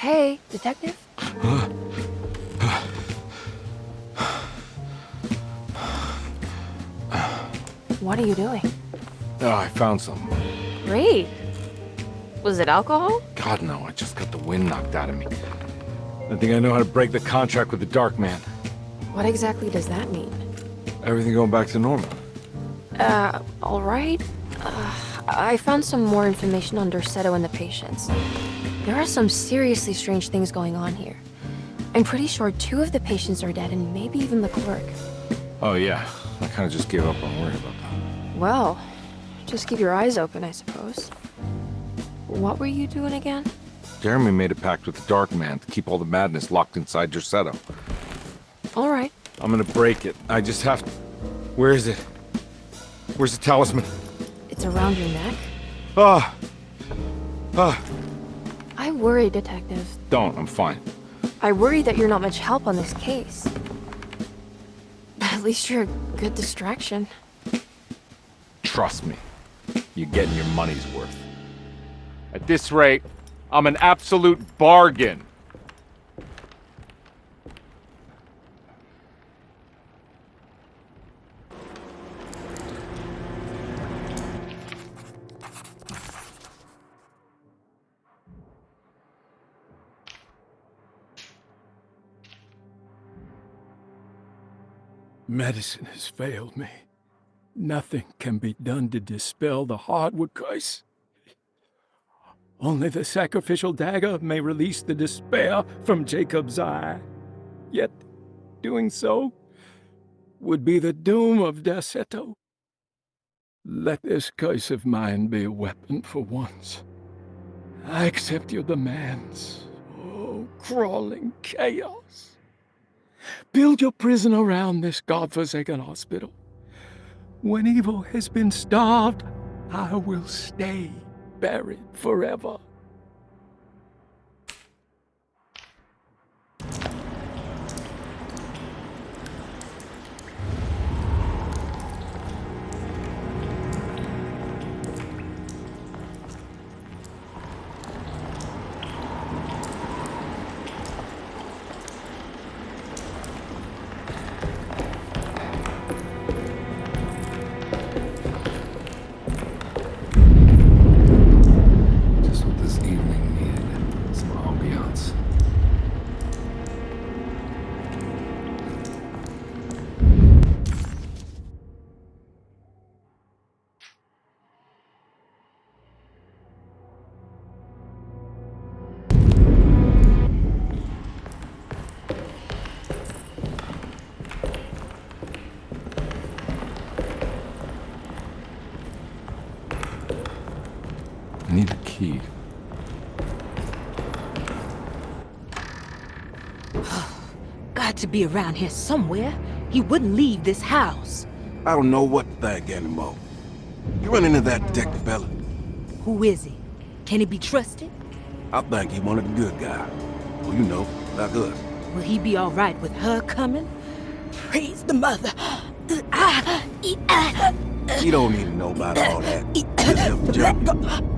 Hey, detective? What are you doing? Oh, I found something. Great. Was it alcohol? God, no, I just got the wind knocked out of me. I think I know how to break the contract with the Dark Man. What exactly does that mean? Everything going back to normal. All right. I found some more information on Dorsetto and the patients. There are some seriously strange things going on here. I'm pretty sure 2 of the patients are dead and maybe even the clerk. Oh, yeah. I kind of just gave up on worrying about that. Well, just keep your eyes open, I suppose. What were you doing again? Jeremy made a pact with the Dark Man to keep all the madness locked inside Dorsetto. All right. I'm gonna break it. I just have to... Where is it? Where's the talisman? It's around your neck. Ah! Ah! I worry, detective. Don't, I'm fine. I worry that you're not much help on this case. At least you're a good distraction. Trust me. You're getting your money's worth. At this rate, I'm an absolute bargain. Medicine has failed me. Nothing can be done to dispel the hardwood curse. Only the sacrificial dagger may release the despair from Jacob's eye. Yet, doing so would be the doom of Dorsetto. Let this curse of mine be a weapon for once. I accept your demands. Oh, crawling chaos. Build your prison around this godforsaken hospital. When evil has been starved, I will stay buried forever. Just what this evening needed. Some ambiance. I need a key. Got to be around here somewhere. He wouldn't leave this house. I don't know what to think anymore. You run into that Detective Bella. Who is he? Can he be trusted? I think he one of the good guys. Well, you know, like us. Will he be all right with her coming? Praise the mother. You don't need to know about all that. Just help the job.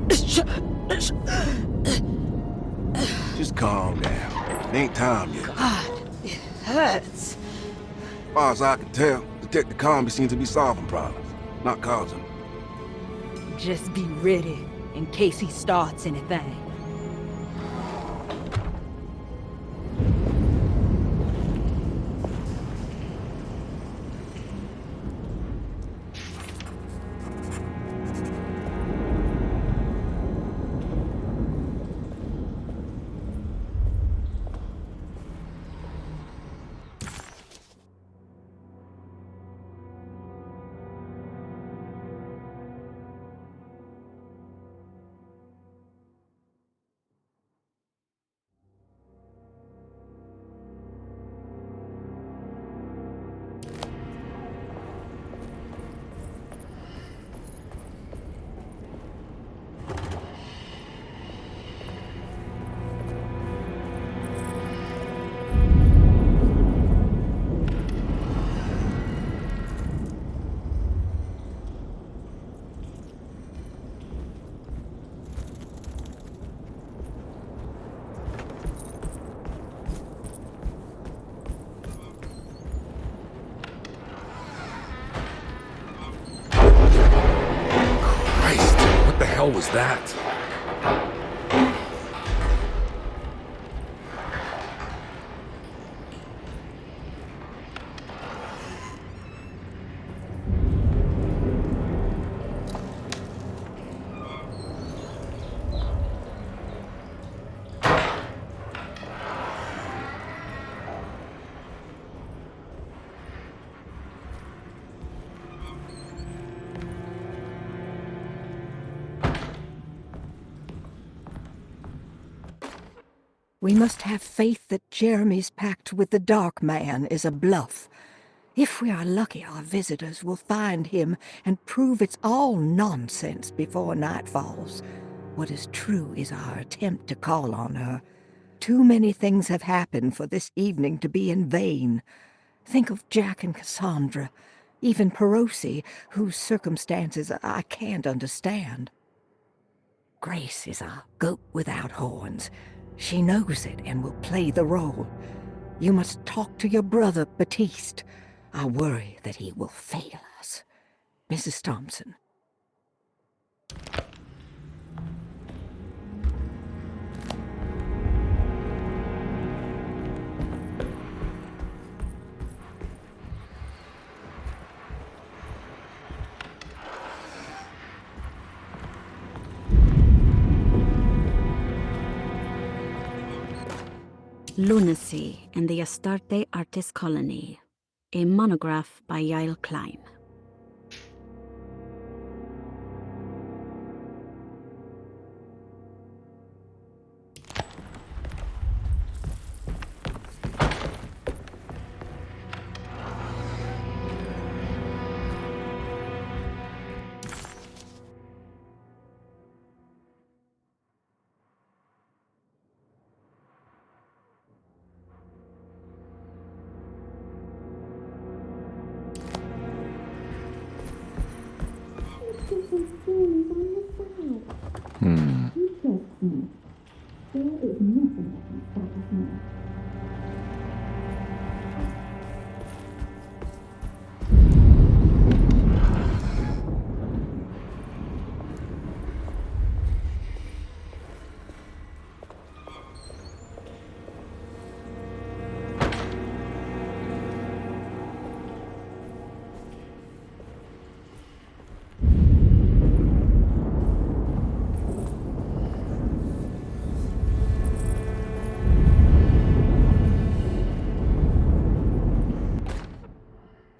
Just calm down. It ain't time yet. God, it hurts. As far as I can tell, Detective Comby seems to be solving problems, not causing them. Just be ready in case he starts anything. hell was that? We must have faith that Jeremy's pact with the Dark Man is a bluff. If we are lucky, our visitors will find him and prove it's all nonsense before night falls. What is true is our attempt to call on her. Too many things have happened for this evening to be in vain. Think of Jack and Cassandra, even Perosi, whose circumstances I can't understand. Grace is a goat without horns. She knows it and will play the role. You must talk to your brother, Batiste. I worry that he will fail us. Mrs. Thompson. Lunacy in the Astarte Artist Colony. A monograph by Yael Klein.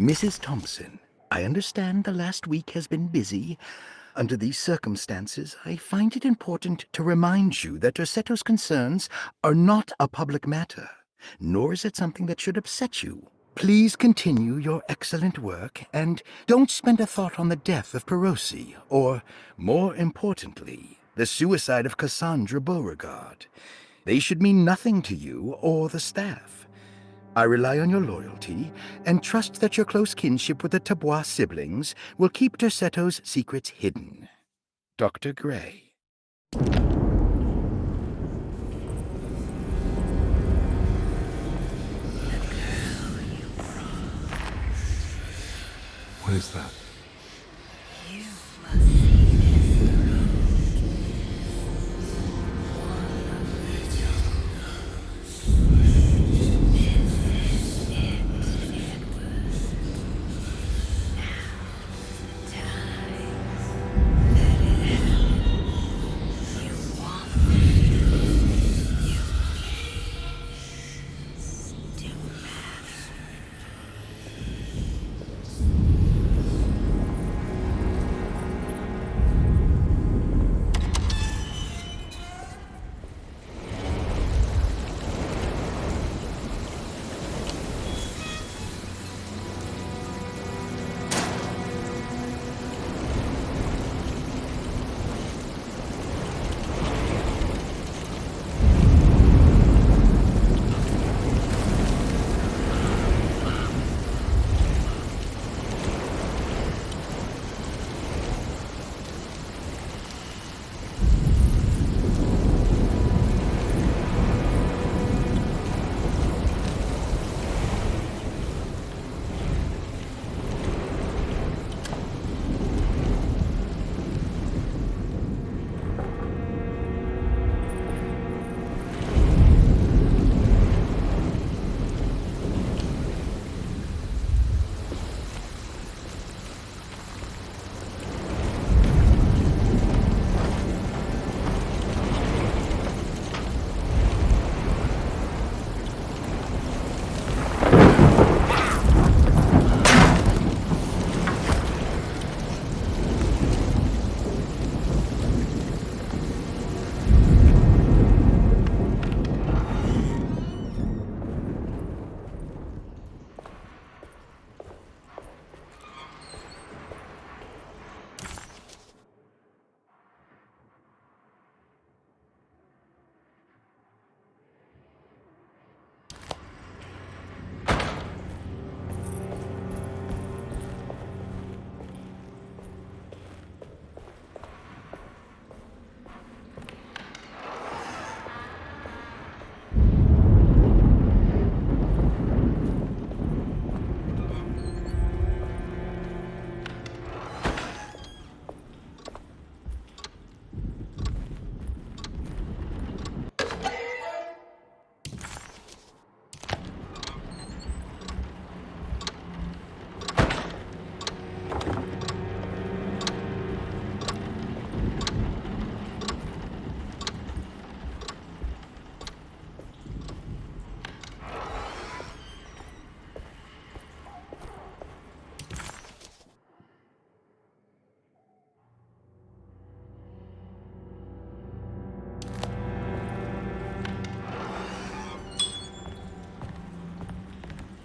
Mrs. Thompson, I understand the last week has been busy. Under these circumstances, I find it important to remind you that Derceto's concerns are not a public matter, nor is it something that should upset you. Please continue your excellent work, and don't spend a thought on the death of Perosi, or, more importantly, the suicide of Cassandra Beauregard. They should mean nothing to you or the staff. I rely on your loyalty, and trust that your close kinship with the Tabois siblings will keep Derceto's secrets hidden. Dr. Gray. What is that?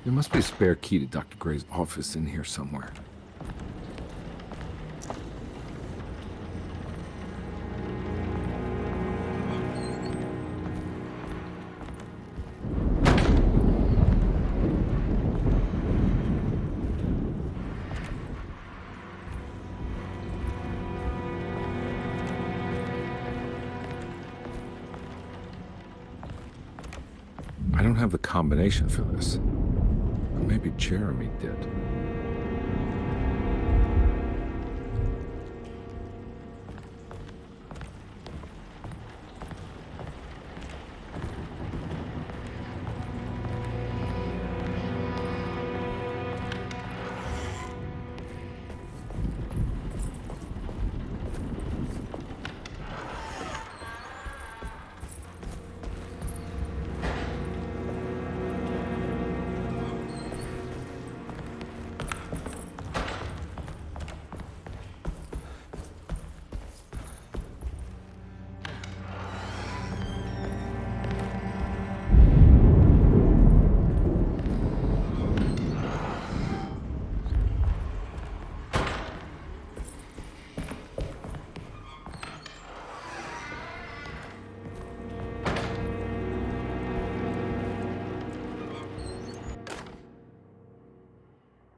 There must be a spare key to Dr. Gray's office in here somewhere. I don't have the combination for this. Or maybe Jeremy did.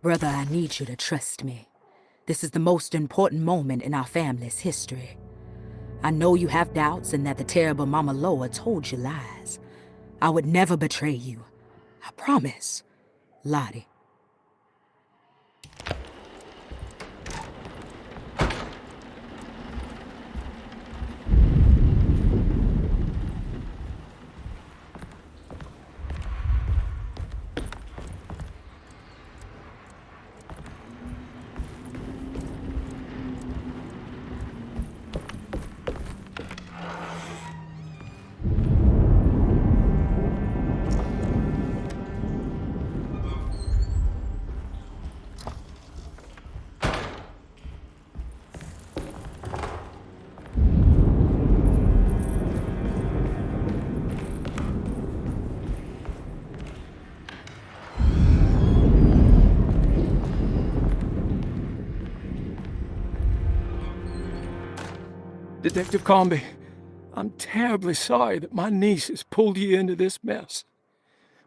Brother, I need you to trust me. This is the most important moment in our family's history. I know you have doubts and that the terrible Mama Loa told you lies. I would never betray you. I promise. Lottie. Detective Comby, I'm terribly sorry that my niece has pulled you into this mess.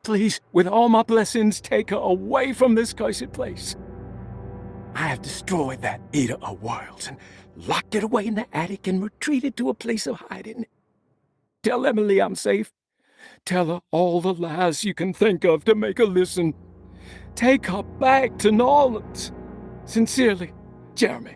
Please, with all my blessings, take her away from this cursed place. I have destroyed that Eater of Worlds and locked it away in the attic and retreated to a place of hiding. Tell Emily I'm safe. Tell her all the lies you can think of to make her listen. Take her back to New Orleans. Sincerely, Jeremy.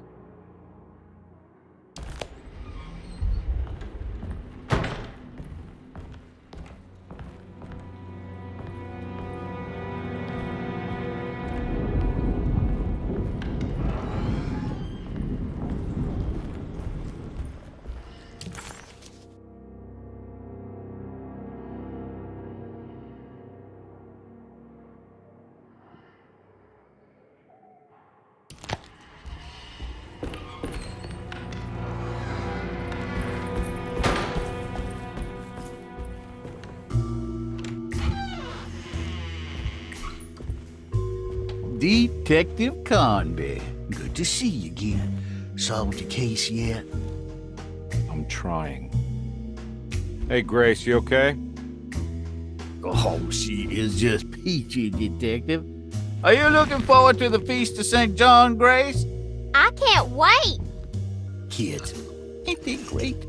Detective Conby. Good to see you again. Solved your case yet? I'm trying. Hey, Grace, you okay? Oh, she is just peachy, Detective. Are you looking forward to the Feast of St. John, Grace? I can't wait! Kids, ain't they great?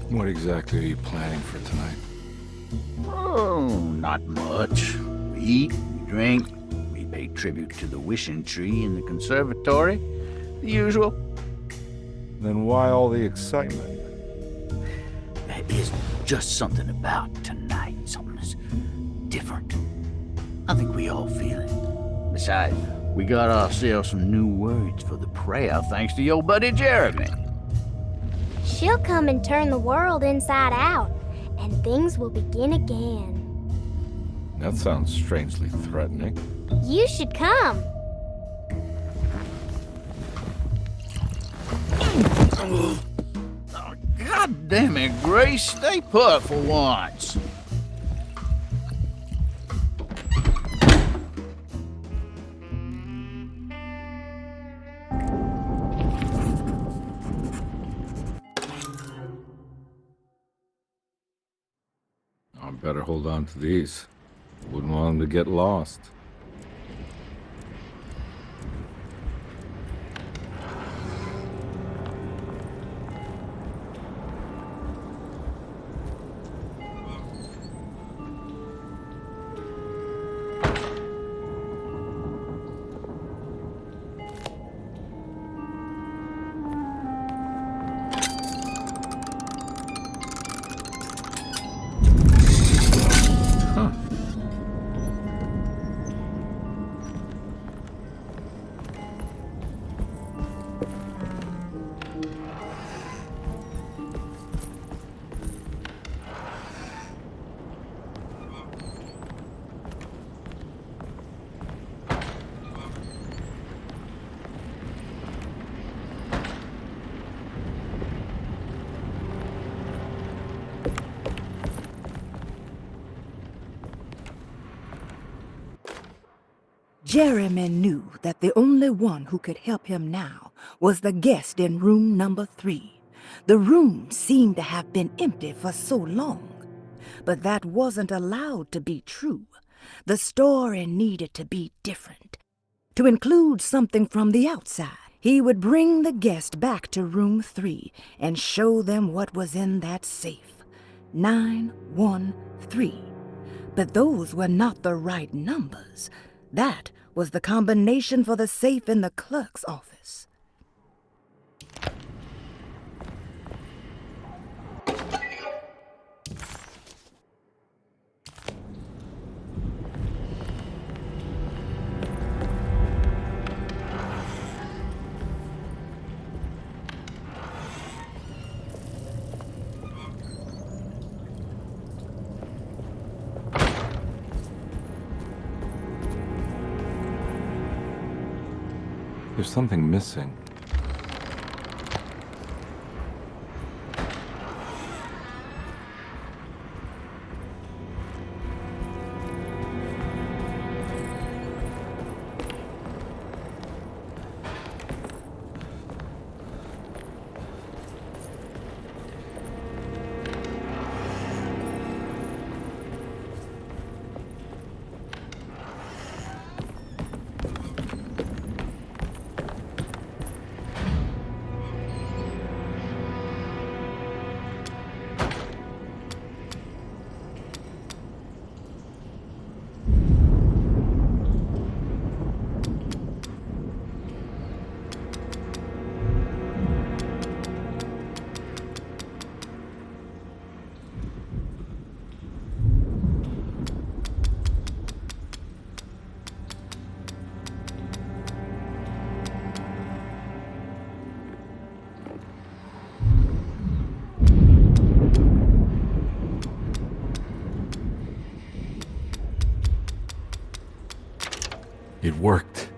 What exactly are you planning for tonight? Oh, not much. We eat, we drink, we pay tribute to the wishing tree in the conservatory. The usual. Then why all the excitement? There is just something about tonight. Something's different. I think we all feel it. Besides, we got ourselves some new words for the prayer thanks to your buddy Jeremy. She'll come and turn the world inside out, and things will begin again. That sounds strangely threatening. You should come. God damn it, Grace. Stay put for once. better hold on to these. Wouldn't want them to get lost. Jeremy knew that the only one who could help him now was the guest in room number 3. The room seemed to have been empty for so long. But that wasn't allowed to be true. The story needed to be different. To include something from the outside, he would bring the guest back to room 3 and show them what was in that safe. 913. But those were not the right numbers. That was the combination for the safe in the clerk's office. There's something missing. It worked.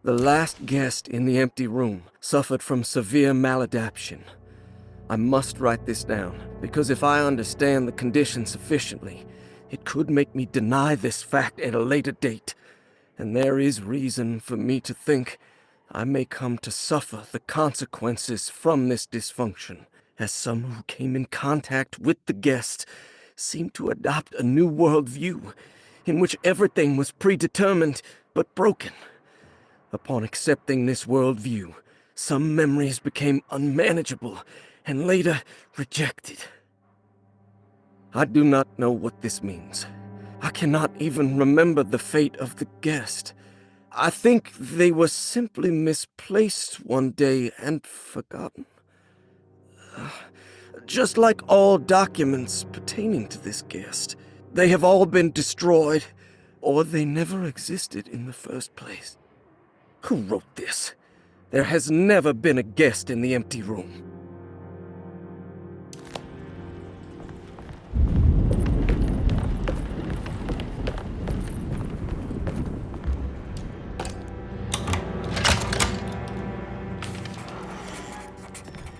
The last guest in the empty room suffered from severe maladaptation. I must write this down, because if I understand the condition sufficiently, it could make me deny this fact at a later date, and there is reason for me to think I may come to suffer the consequences from this dysfunction, as some who came in contact with the guest seemed to adopt a new worldview in which everything was predetermined but broken. Upon accepting this worldview, some memories became unmanageable and later rejected. I do not know what this means. I cannot even remember the fate of the guest. I think they were simply misplaced one day and forgotten. Just like all documents pertaining to this guest, they have all been destroyed, or they never existed in the first place. Who wrote this? There has never been a guest in the empty room.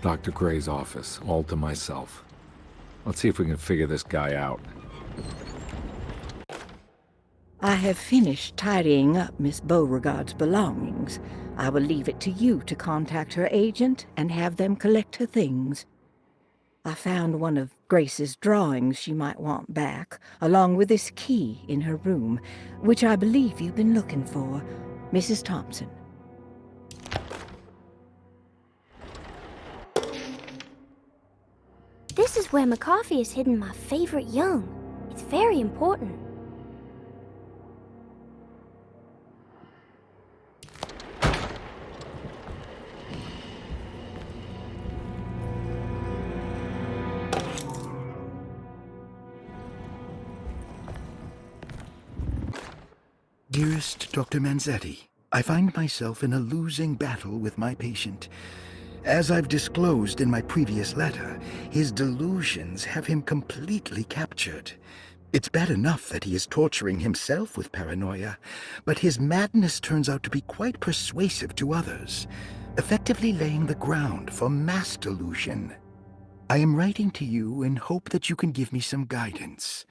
Dr. Gray's office, all to myself. Let's see if we can figure this guy out. I have finished tidying up Miss Beauregard's belongings. I will leave it to you to contact her agent and have them collect her things. I found one of Grace's drawings she might want back, along with this key in her room, which I believe you've been looking for, Mrs. Thompson. This is where McCarthy has hidden my favorite young. It's very important. Dearest Dr. Manzetti, I find myself in a losing battle with my patient. As I've disclosed in my previous letter, his delusions have him completely captured. It's bad enough that he is torturing himself with paranoia, but his madness turns out to be quite persuasive to others, effectively laying the ground for mass delusion. I am writing to you in hope that you can give me some guidance.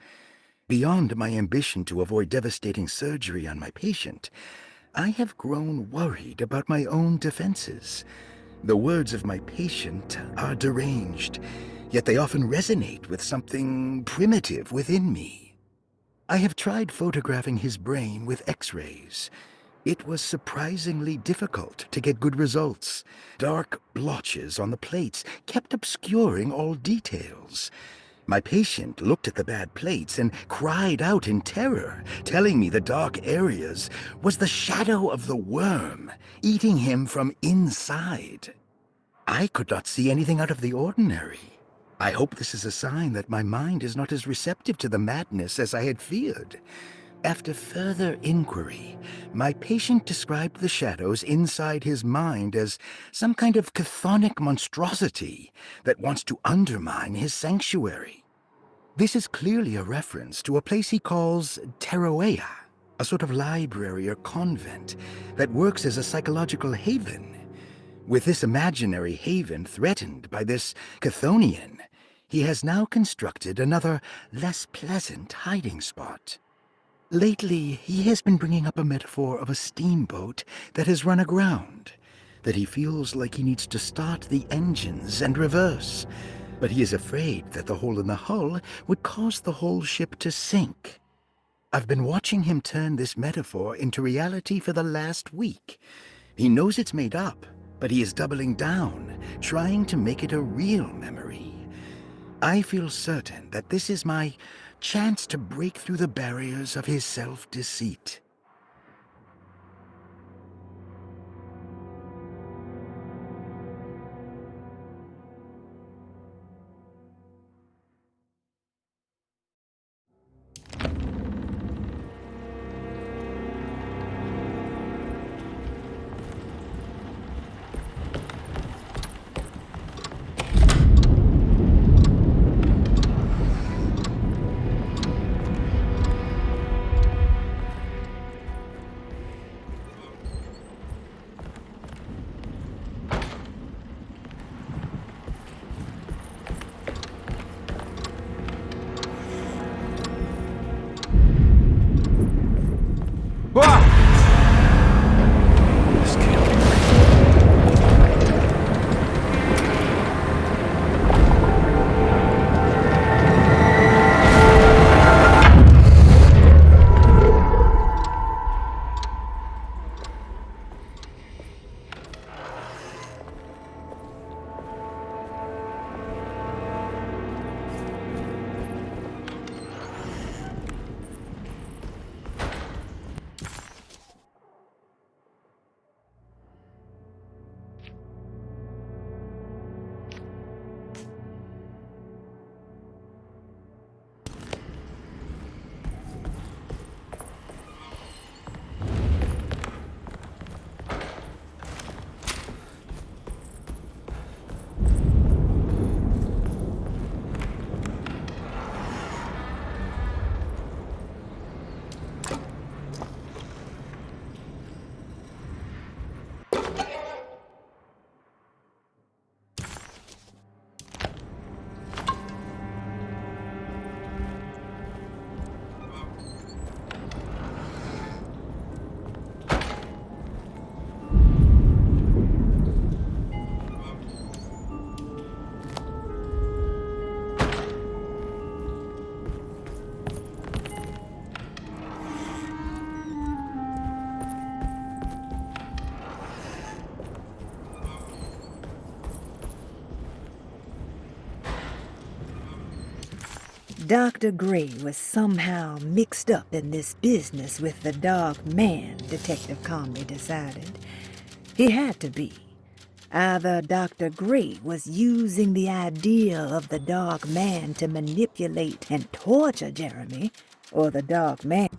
Beyond my ambition to avoid devastating surgery on my patient, I have grown worried about my own defenses. The words of my patient are deranged, yet they often resonate with something primitive within me. I have tried photographing his brain with X-rays. It was surprisingly difficult to get good results. Dark blotches on the plates kept obscuring all details. My patient looked at the bad plates and cried out in terror, telling me the dark areas was the shadow of the worm, eating him from inside. I could not see anything out of the ordinary. I hope this is a sign that my mind is not as receptive to the madness as I had feared. After further inquiry, my patient described the shadows inside his mind as some kind of chthonic monstrosity that wants to undermine his sanctuary. This is clearly a reference to a place he calls Teroea, a sort of library or convent that works as a psychological haven. With this imaginary haven threatened by this Chthonian, he has now constructed another, less pleasant hiding spot. Lately, he has been bringing up a metaphor of a steamboat that has run aground, that he feels like he needs to start the engines and reverse, but he is afraid that the hole in the hull would cause the whole ship to sink. I've been watching him turn this metaphor into reality for the last week. He knows it's made up, but he is doubling down, trying to make it a real memory. I feel certain that this is my chance to break through the barriers of his self-deceit. Dr. Gray was somehow mixed up in this business with the Dark Man, Detective Comrie decided. He had to be. Either Dr. Gray was using the idea of the Dark Man to manipulate and torture Jeremy, or the Dark Man...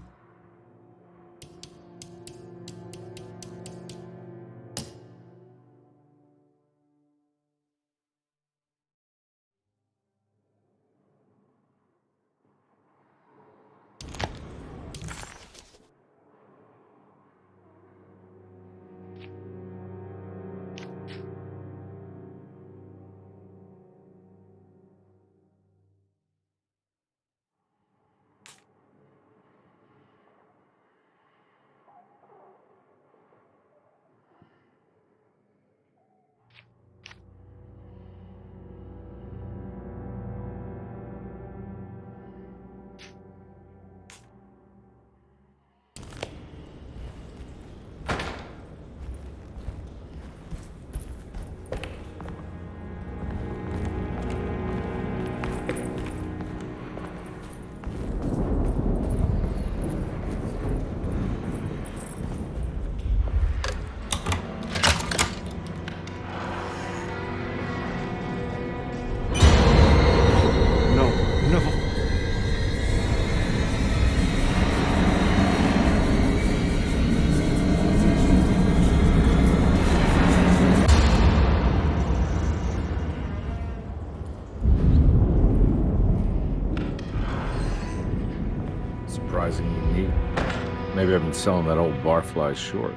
Surprisingly neat. Maybe I've been selling that old barfly short.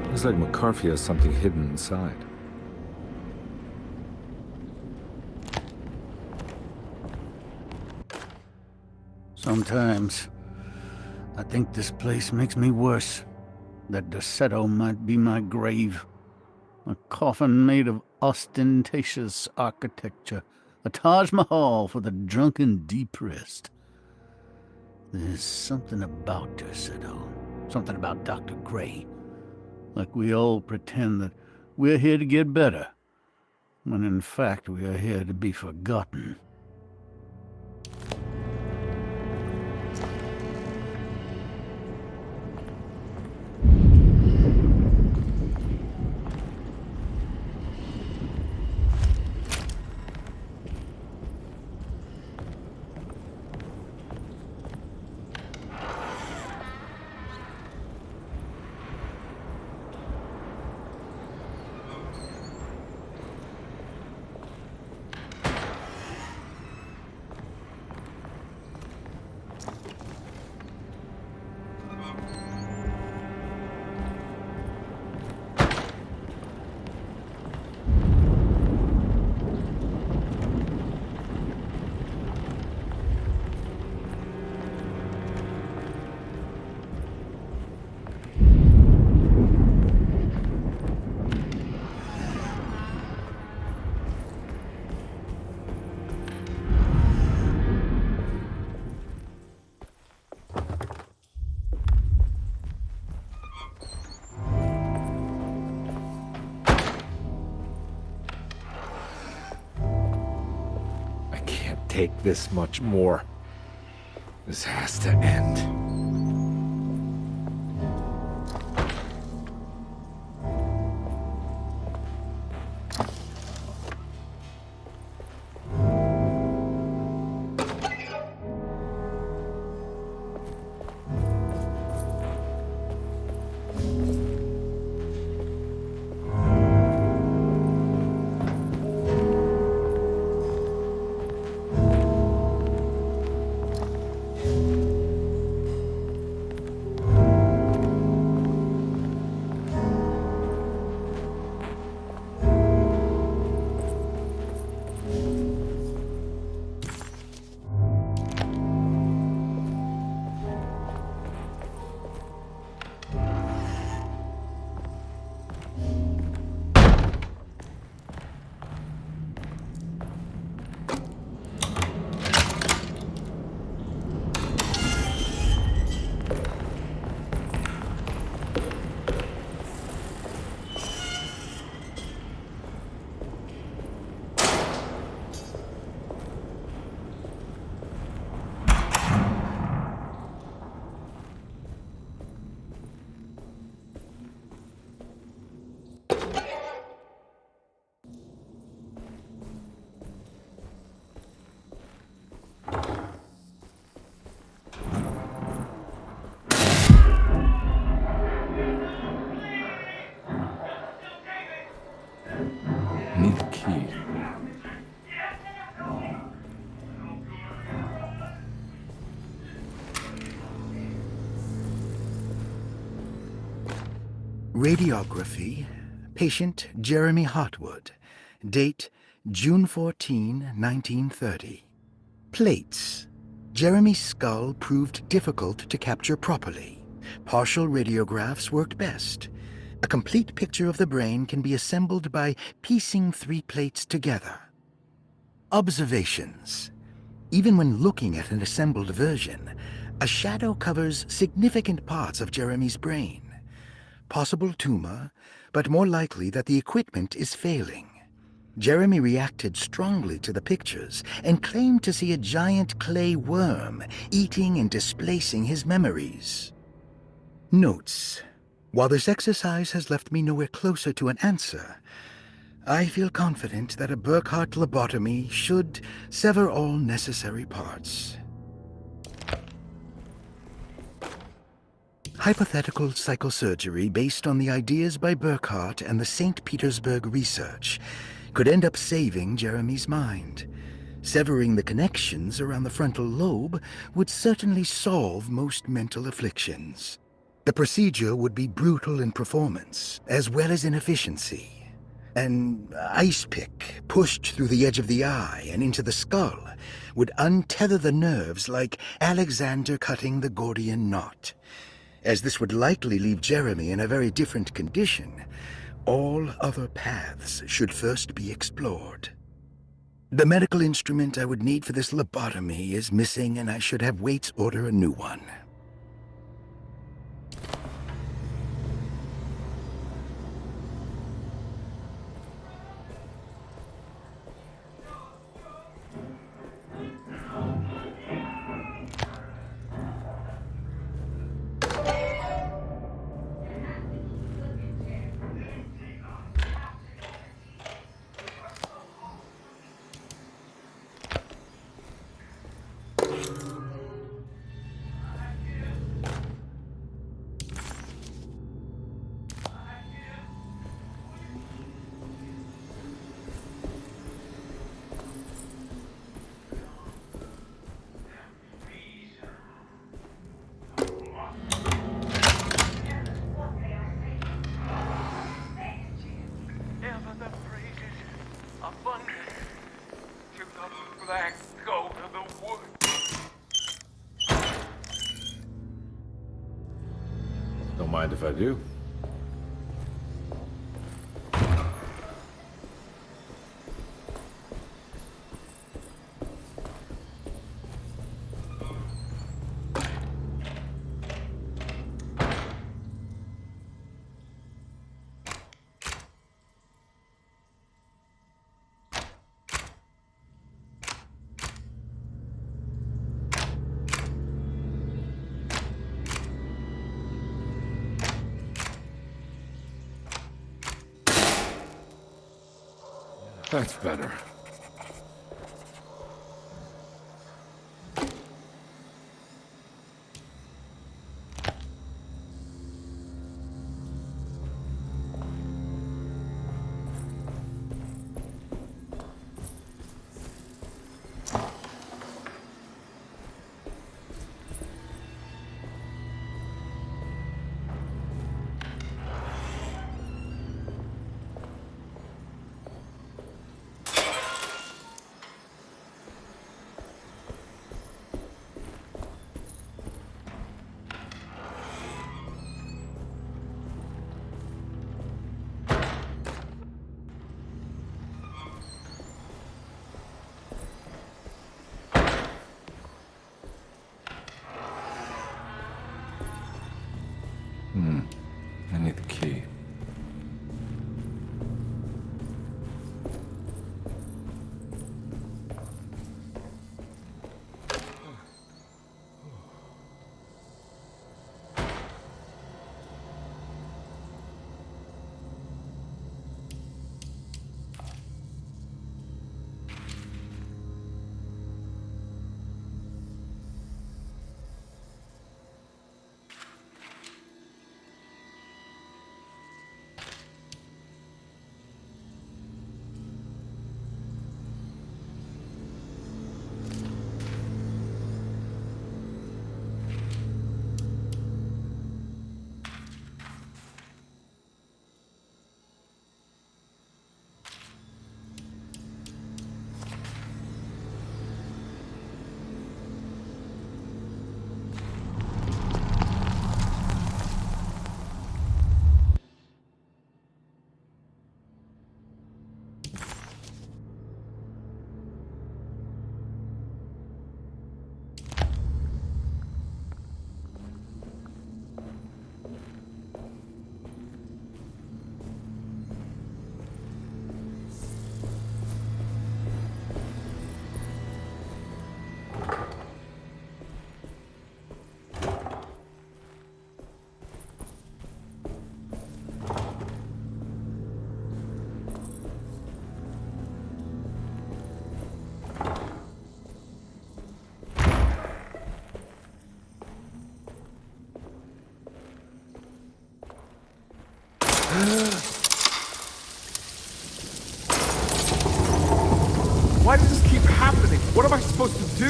Looks like McCarthy has something hidden inside. Sometimes, I think this place makes me worse. That Derceto might be my grave. A coffin made of ostentatious architecture. A Taj Mahal for the drunken depressed. There's something about Derceto. Something about Dr. Gray. Like we all pretend that we're here to get better, when in fact we are here to be forgotten. Take this much more. This has to end. Radiography. Patient Jeremy Hotwood. Date June 14, 1930. Plates. Jeremy's skull proved difficult to capture properly. Partial radiographs worked best. A complete picture of the brain can be assembled by piecing 3 plates together. Observations. Even when looking at an assembled version, a shadow covers significant parts of Jeremy's brain. Possible tumor, but more likely that the equipment is failing. Jeremy reacted strongly to the pictures and claimed to see a giant clay worm eating and displacing his memories. Notes. While this exercise has left me nowhere closer to an answer, I feel confident that a Burkhardt lobotomy should sever all necessary parts. Hypothetical psychosurgery based on the ideas by Burkhardt and the St. Petersburg research could end up saving Jeremy's mind. Severing the connections around the frontal lobe would certainly solve most mental afflictions. The procedure would be brutal in performance, as well as in efficiency. An ice pick pushed through the edge of the eye and into the skull would untether the nerves like Alexander cutting the Gordian knot. As this would likely leave Jeremy in a very different condition, all other paths should first be explored. The medical instrument I would need for this lobotomy is missing, and I should have Waits order a new one. Don't mind if I do. That's better.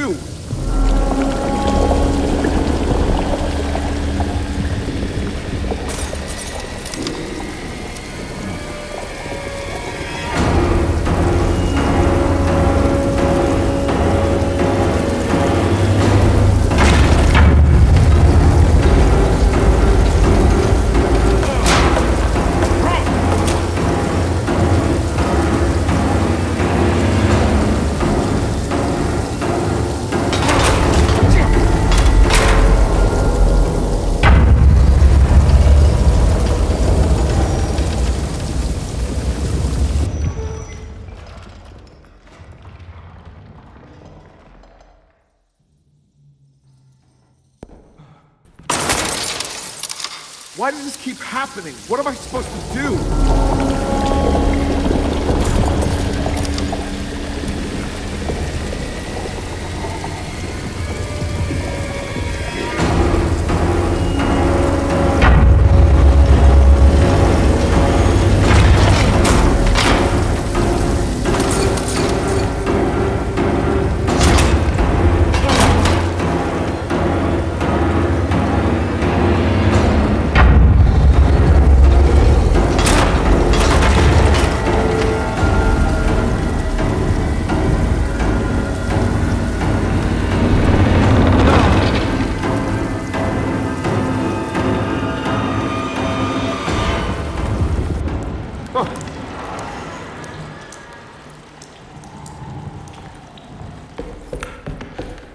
do? Why does this keep happening? What am I supposed to do?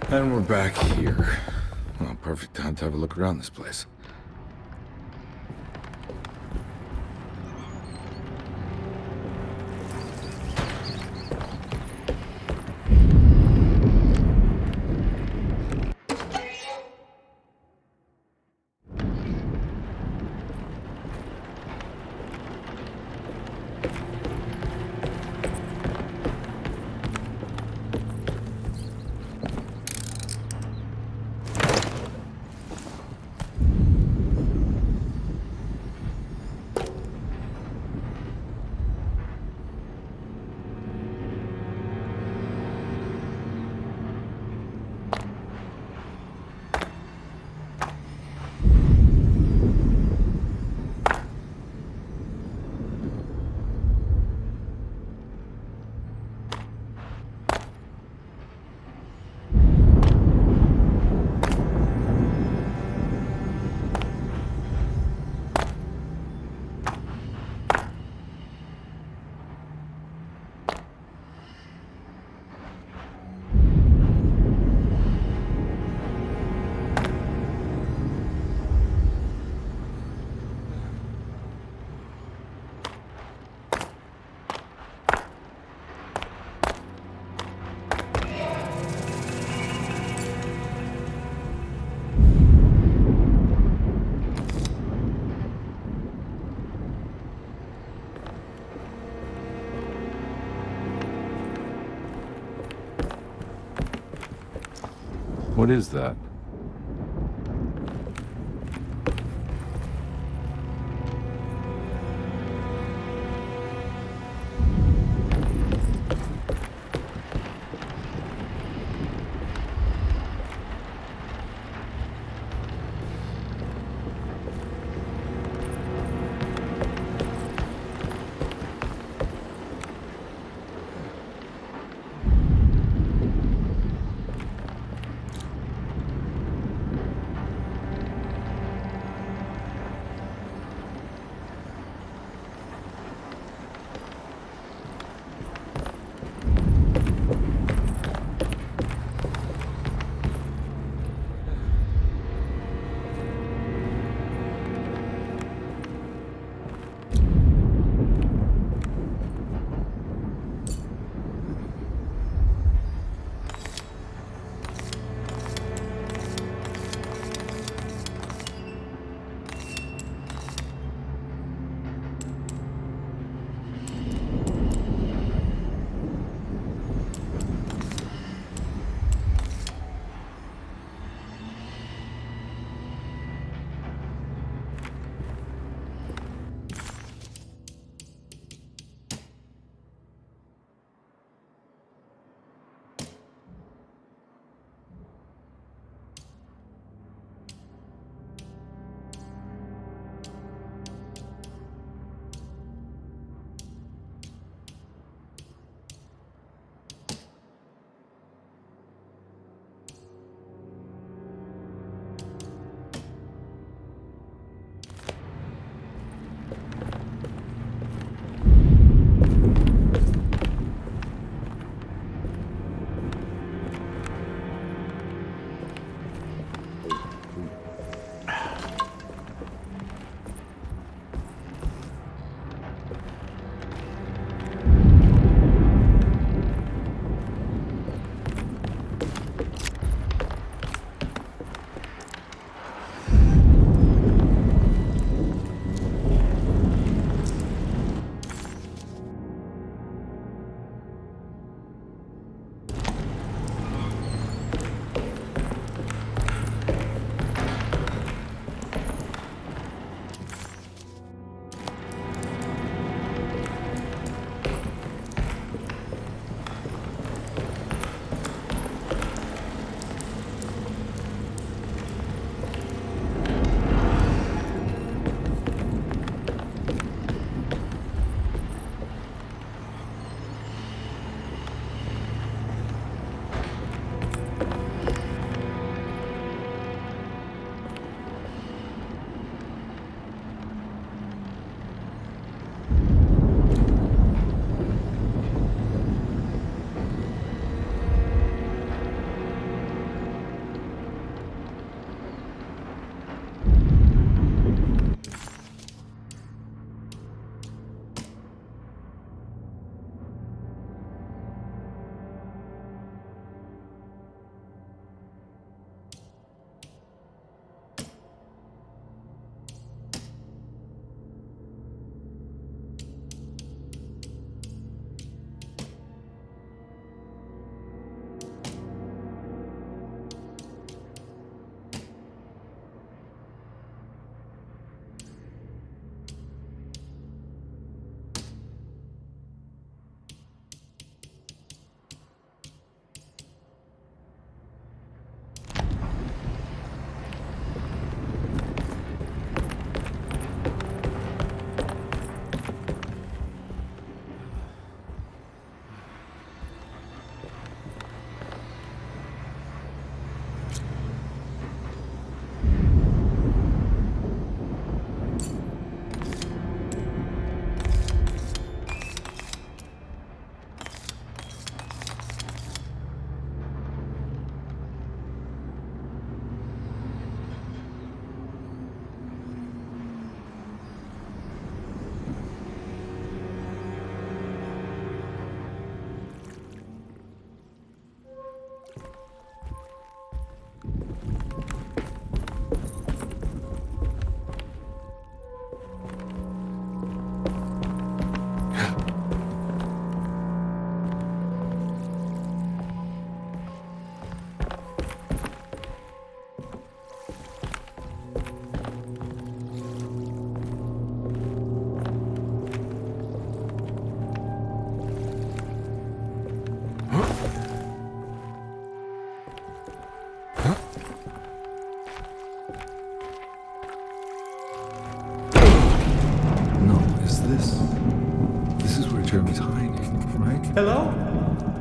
And we're back here. Well, perfect time to have a look around this place. What is that?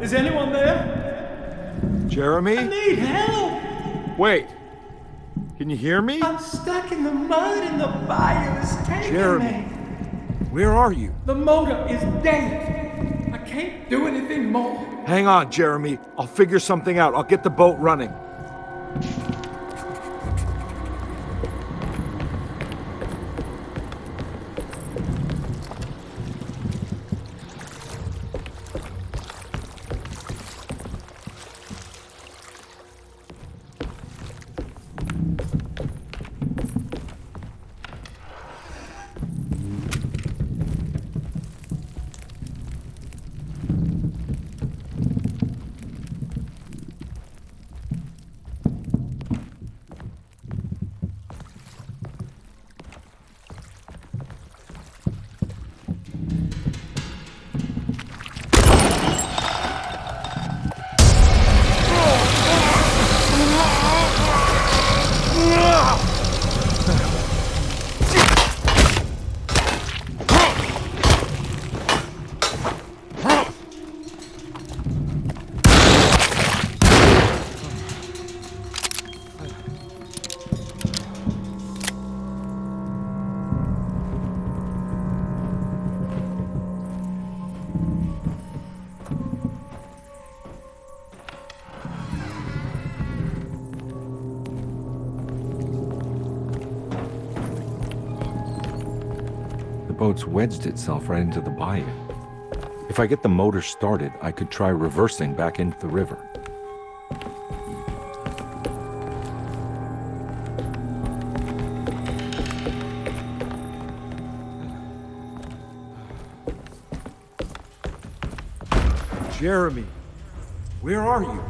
Is anyone there? Jeremy? I need help! Wait. Can you hear me? I'm stuck in the mud and the bayou is taking Jeremy. me. Where are you? The motor is dead. I can't do anything more. Hang on, Jeremy. I'll figure something out. I'll get the boat running. The boat's wedged itself right into the bayou. If I get the motor started, I could try reversing back into the river. Jeremy, where are you?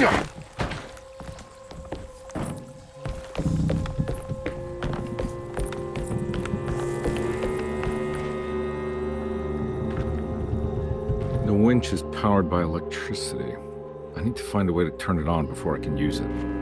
The winch is powered by electricity. I need to find a way to turn it on before I can use it.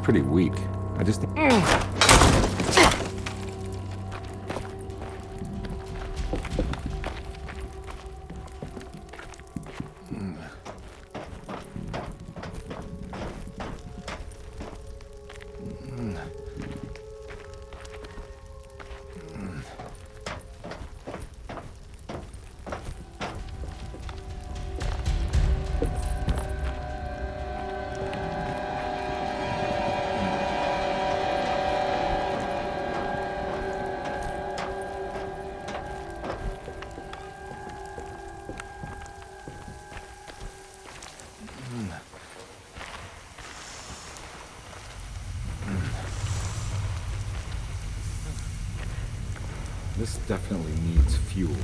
pretty weak. I just think... This definitely needs fuel.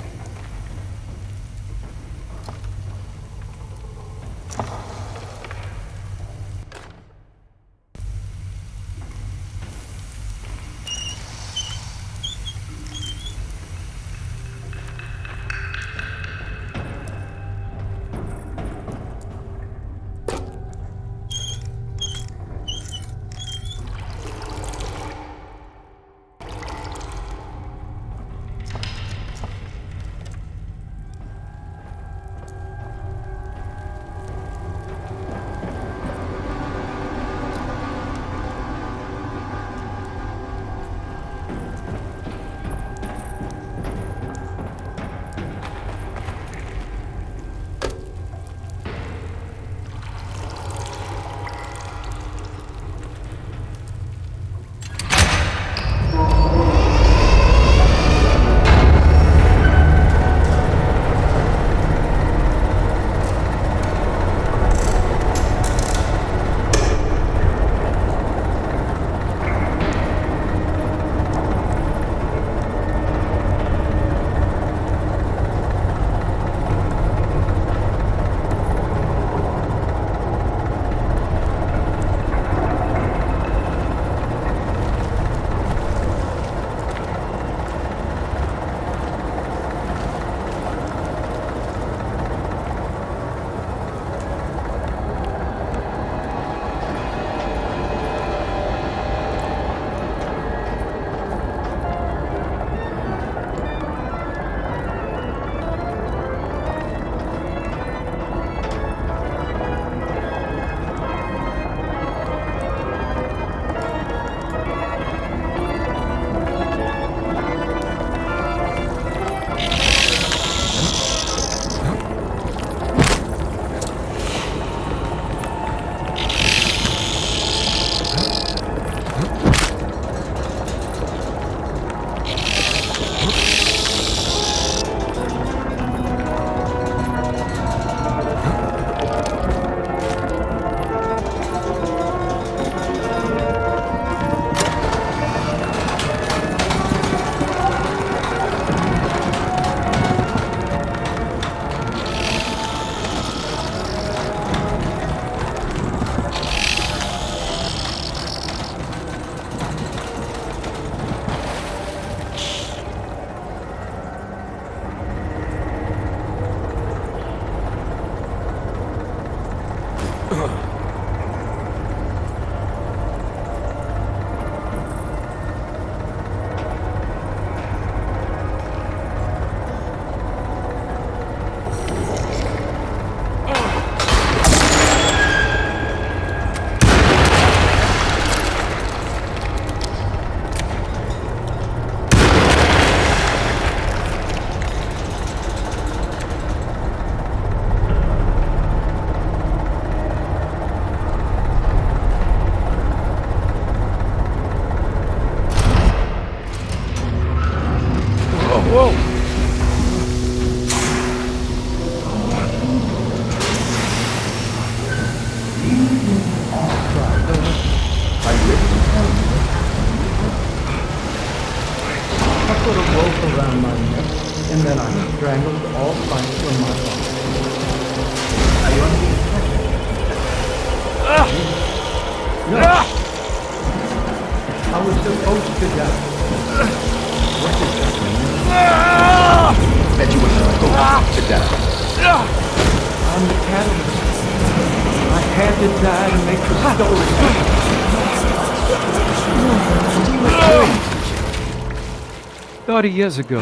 Years ago,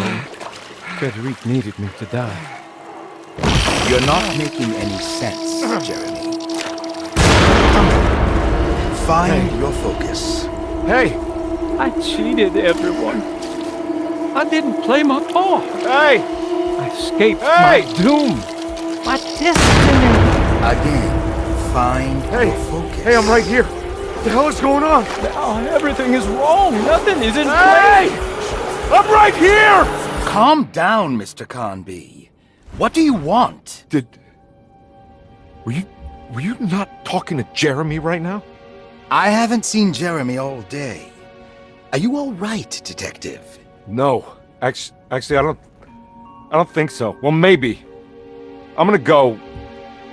Frederic needed me to die. You're not making any sense, Jeremy. Come on. Find your focus. Hey! I cheated everyone. I didn't play my part. Hey! I escaped my doom. My destiny. Again, find your focus. Hey, I'm right here. What the hell is going on? Now everything is wrong. Nothing is in Hey! place. I'm right here! Calm down, Mr. Conby. What do you want? Were you not talking to Jeremy right now? I haven't seen Jeremy all day. Are you all right, Detective? No. Actually, I don't think so. Well, maybe. I'm gonna go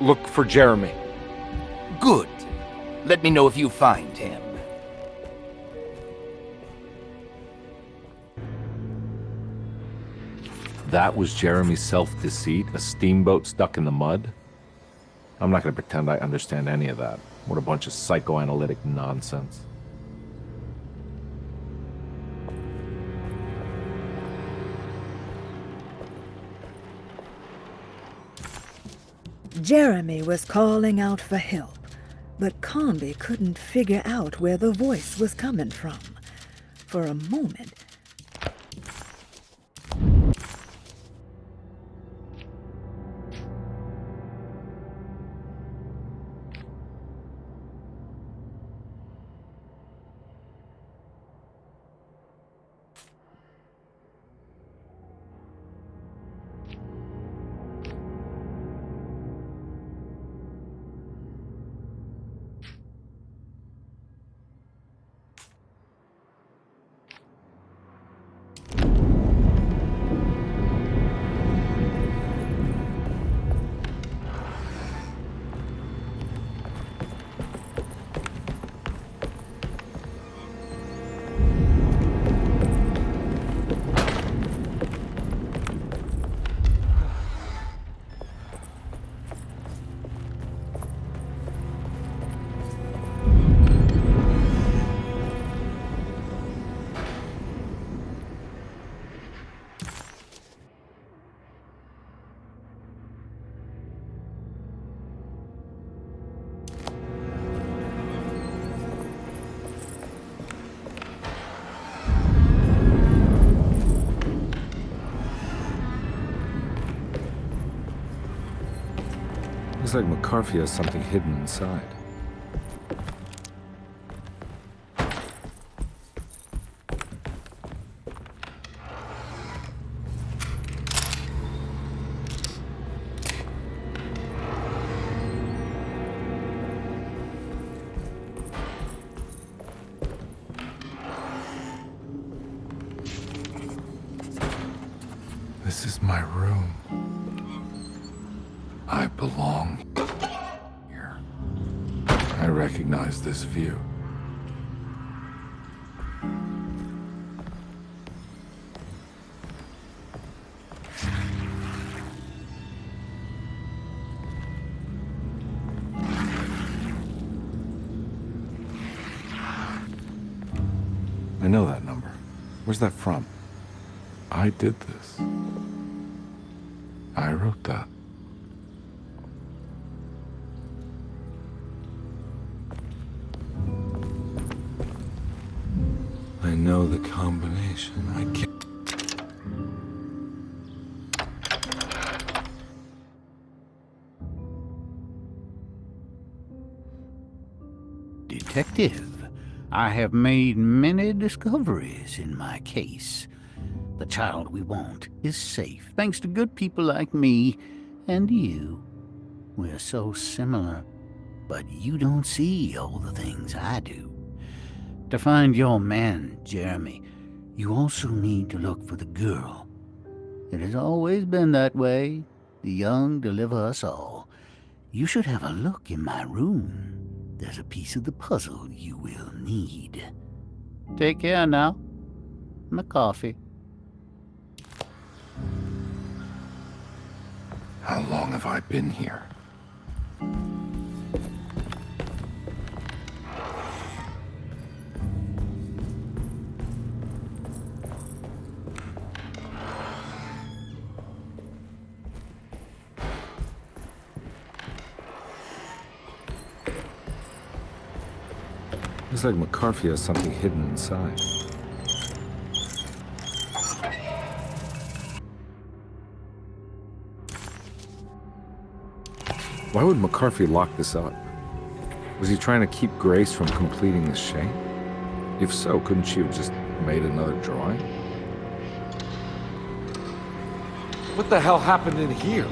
look for Jeremy. Good. Let me know if you find him. That was Jeremy's self-deceit? A steamboat stuck in the mud? I'm not gonna pretend I understand any of that. What a bunch of psychoanalytic nonsense. Jeremy was calling out for help, but Combi couldn't figure out where the voice was coming from. For a moment, Looks like McCarthy has something hidden inside. This is my room. I belong here. I recognize this view. I know that number. Where's that from? I did this. I wrote that. I know the combination. I can't. Detective, I have made many discoveries in my case. The child we want is safe, thanks to good people like me and you. We're so similar, but you don't see all the things I do. To find your man, Jeremy, you also need to look for the girl. It has always been that way. The young deliver us all. You should have a look in my room. There's a piece of the puzzle you will need. Take care now. My coffee. How long have I been here? Looks like McCarthy has something hidden inside. Why would McCarthy lock this up? Was he trying to keep Grace from completing the shape? If so, couldn't she have just made another drawing? What the hell happened in here?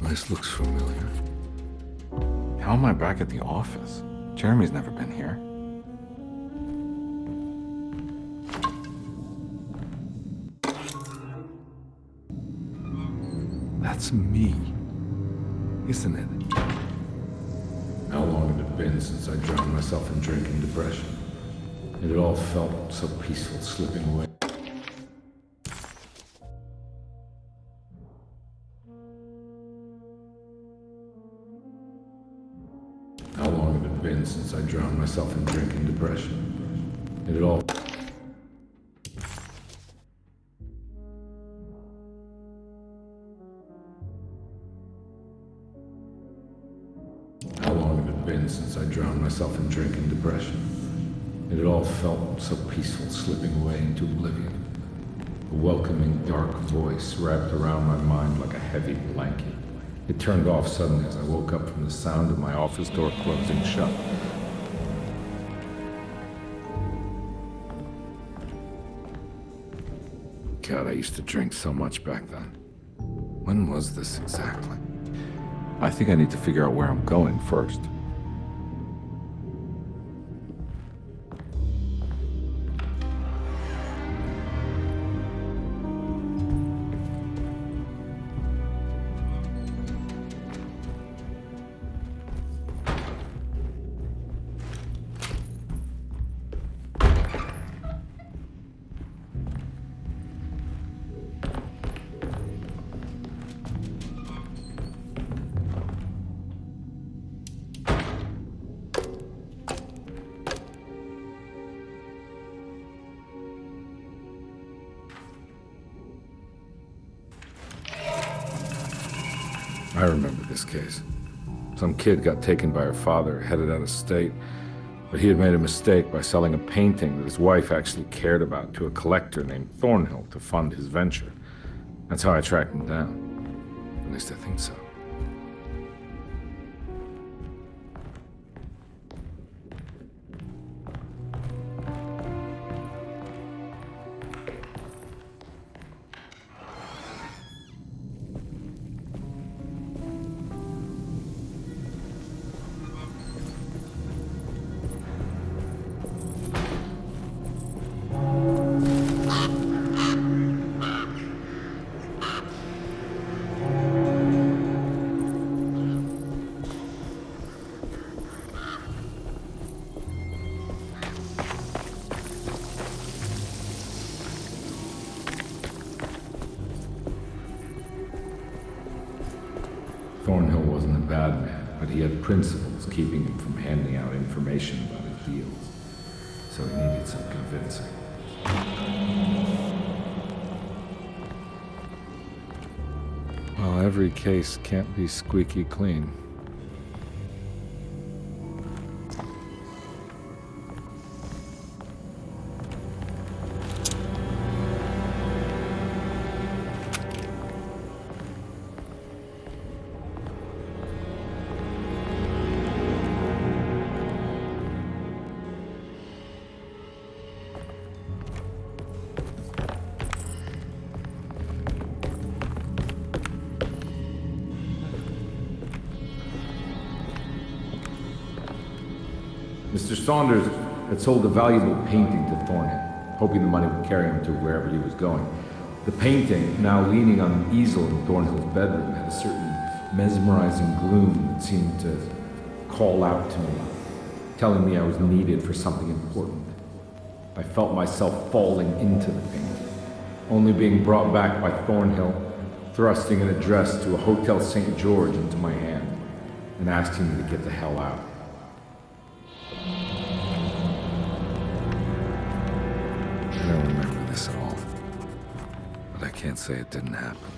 This looks familiar. How am I back at the office? Jeremy's never been here. That's me, isn't it? How long had it been since I drowned myself in drinking depression? It had all felt so peaceful, slipping away. How long had it been since I drowned myself in drinking depression? It had all... How long had it been since I drowned myself in drinking depression? It had all felt so peaceful, slipping away into oblivion. A welcoming, dark voice wrapped around my mind like a heavy blanket. It turned off suddenly as I woke up from the sound of my office door closing shut. God, I used to drink so much back then. When was this exactly? I think I need to figure out where I'm going first. I remember this case. Some kid got taken by her father, headed out of state, but he had made a mistake by selling a painting that his wife actually cared about to a collector named Thornhill to fund his venture. That's how I tracked him down. At least I think so. Thornhill wasn't a bad man, but he had principles keeping him from handing out information about his deals. So he needed some convincing. Well, every case can't be squeaky clean. Mr. Saunders had sold a valuable painting to Thornhill, hoping the money would carry him to wherever he was going. The painting, now leaning on an easel in Thornhill's bedroom, had a certain mesmerizing gloom that seemed to call out to me, telling me I was needed for something important. I felt myself falling into the painting, only being brought back by Thornhill, thrusting an address to a Hotel St. George into my hand, and asking me to get the hell out. I don't remember this at all, but I can't say it didn't happen.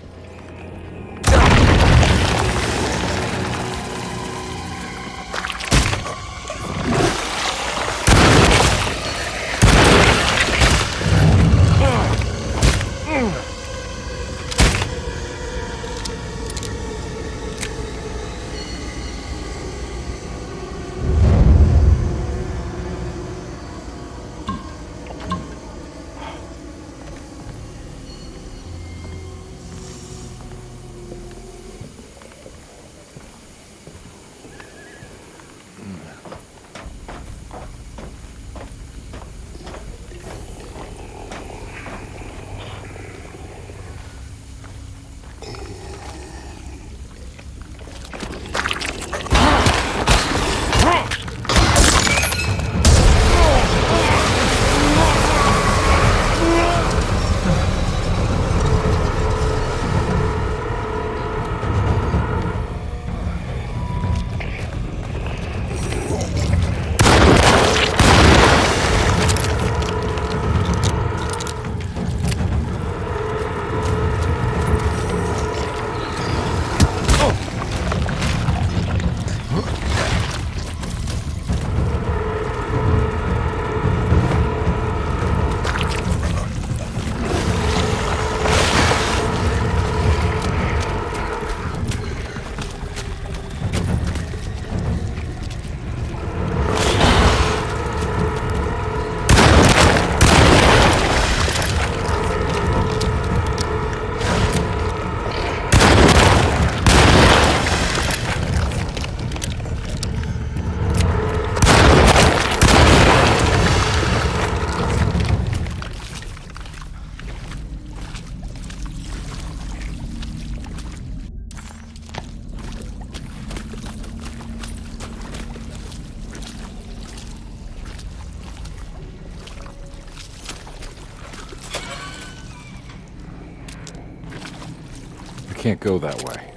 can't go that way.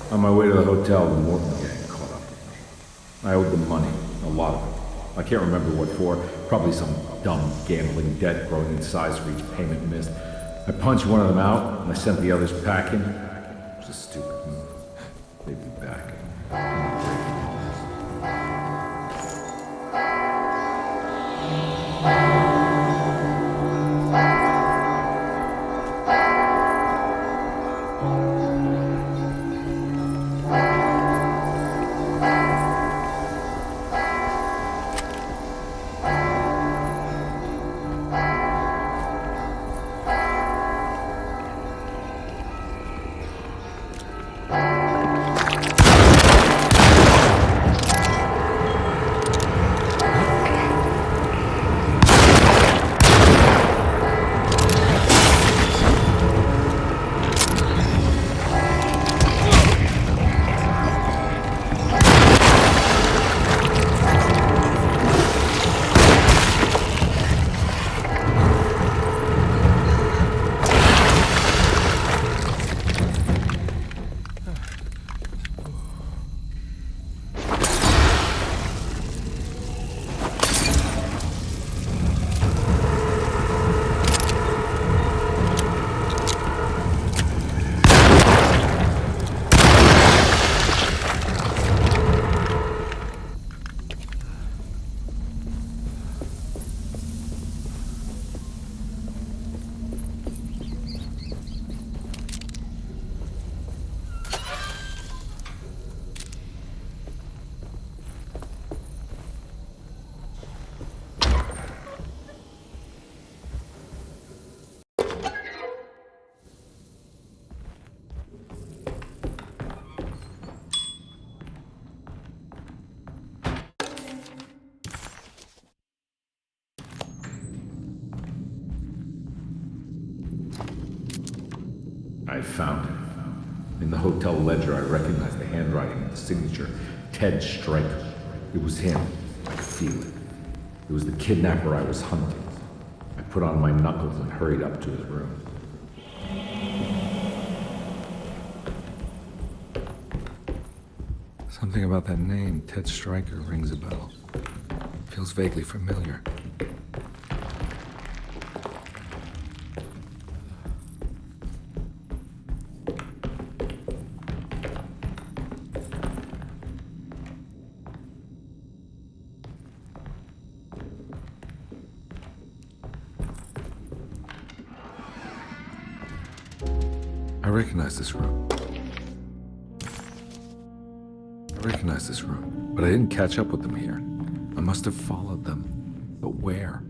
On my way to the hotel, the Morton gang caught up with me. I owed them money, a lot of it. I can't remember what for, probably some dumb gambling debt growing in size for each payment missed. I punched one of them out, and I sent the others packing. It was a stupid move. They'd be back. I found it. In the hotel ledger, I recognized the handwriting and the signature. Ted Stryker. It was him. I could feel it. It was the kidnapper I was hunting. I put on my knuckles and hurried up to his room. Something about that name, Ted Stryker, rings a bell. Feels vaguely familiar. I recognize this room. But I didn't catch up with them here. I must have followed them. But where?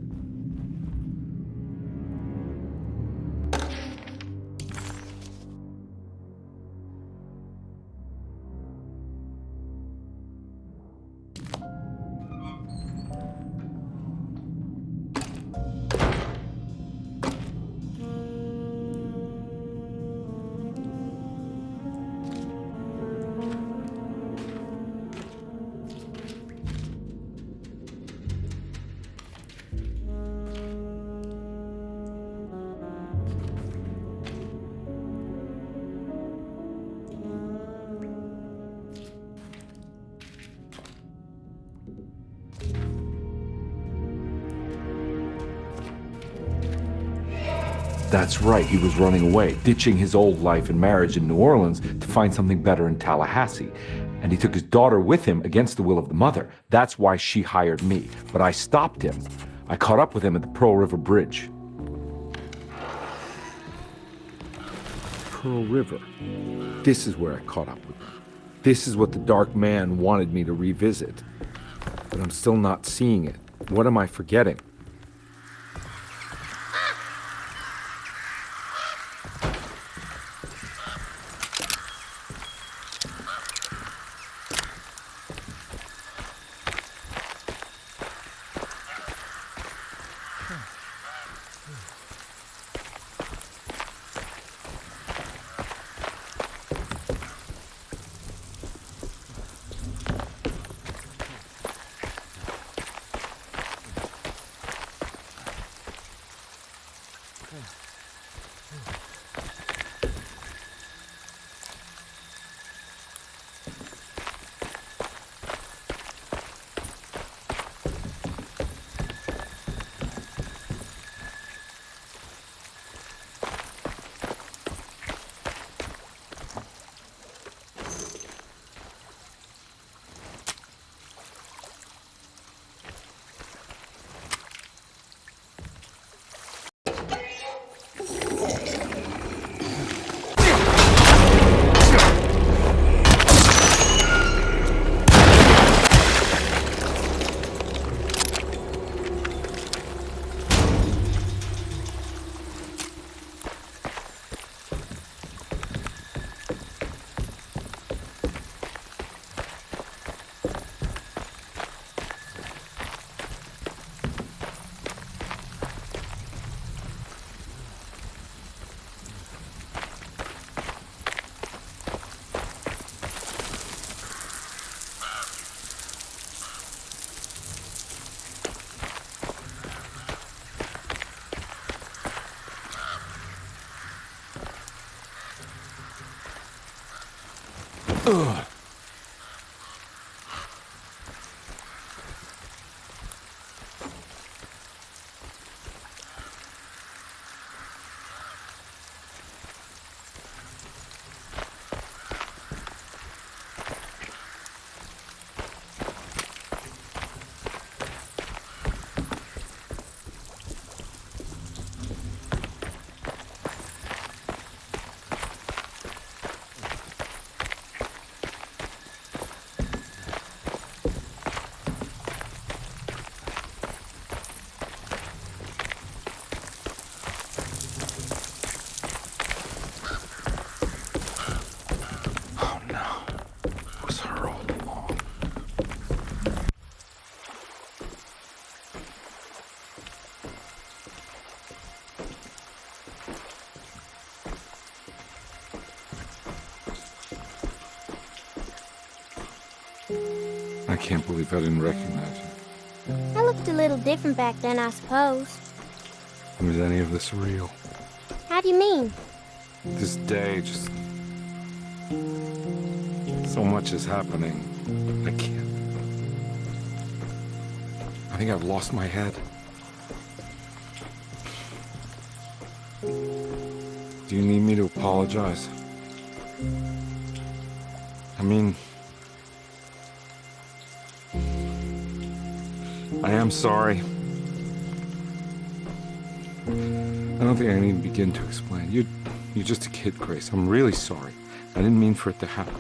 That's right, he was running away, ditching his old life and marriage in New Orleans to find something better in Tallahassee. And he took his daughter with him against the will of the mother. That's why she hired me. But I stopped him. I caught up with him at the Pearl River Bridge. Pearl River. This is where I caught up with him. This is what the Dark Man wanted me to revisit. But I'm still not seeing it. What am I forgetting? Ugh. I can't believe I didn't recognize you. I looked a little different back then, I suppose. Was any of this real? How do you mean? This day, just... so much is happening. I can't... I think I've lost my head. Do you need me to apologize? I mean... I am sorry. I don't think I need to begin to explain. You're just a kid, Grace. I'm really sorry. I didn't mean for it to happen.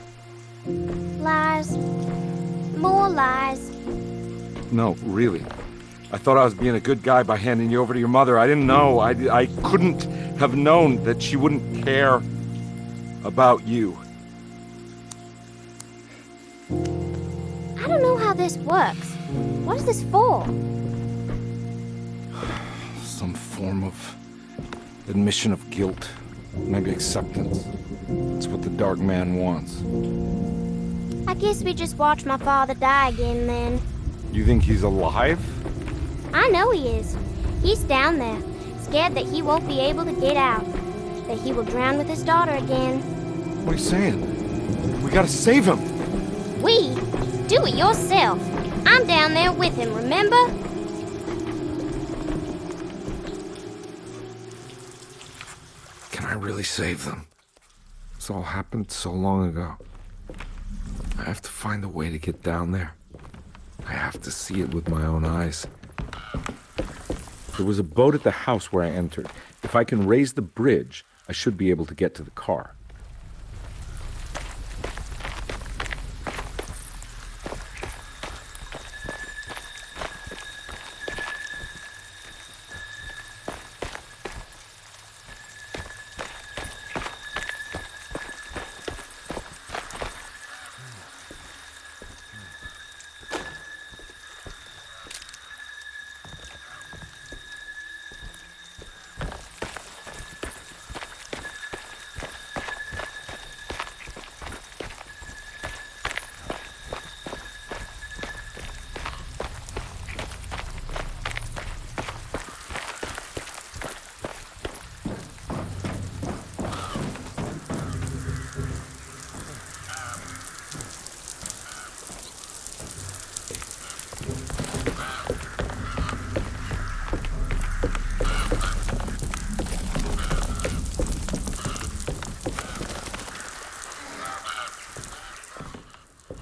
Lies. More lies. No, really. I thought I was being a good guy by handing you over to your mother. I didn't know. I couldn't have known that she wouldn't care about you. I don't know how this works. What is this for? Some form of admission of guilt. Maybe acceptance. It's what the Dark Man wants. I guess we just watch my father die again then. You think he's alive? I know he is. He's down there, scared that he won't be able to get out. That he will drown with his daughter again. What are you saying? We gotta save him! We? Do it yourself. I'm down there with him, remember? I really save them? This all happened so long ago. I have to find a way to get down there. I have to see it with my own eyes. There was a boat at the house where I entered. If I can raise the bridge, I should be able to get to the car.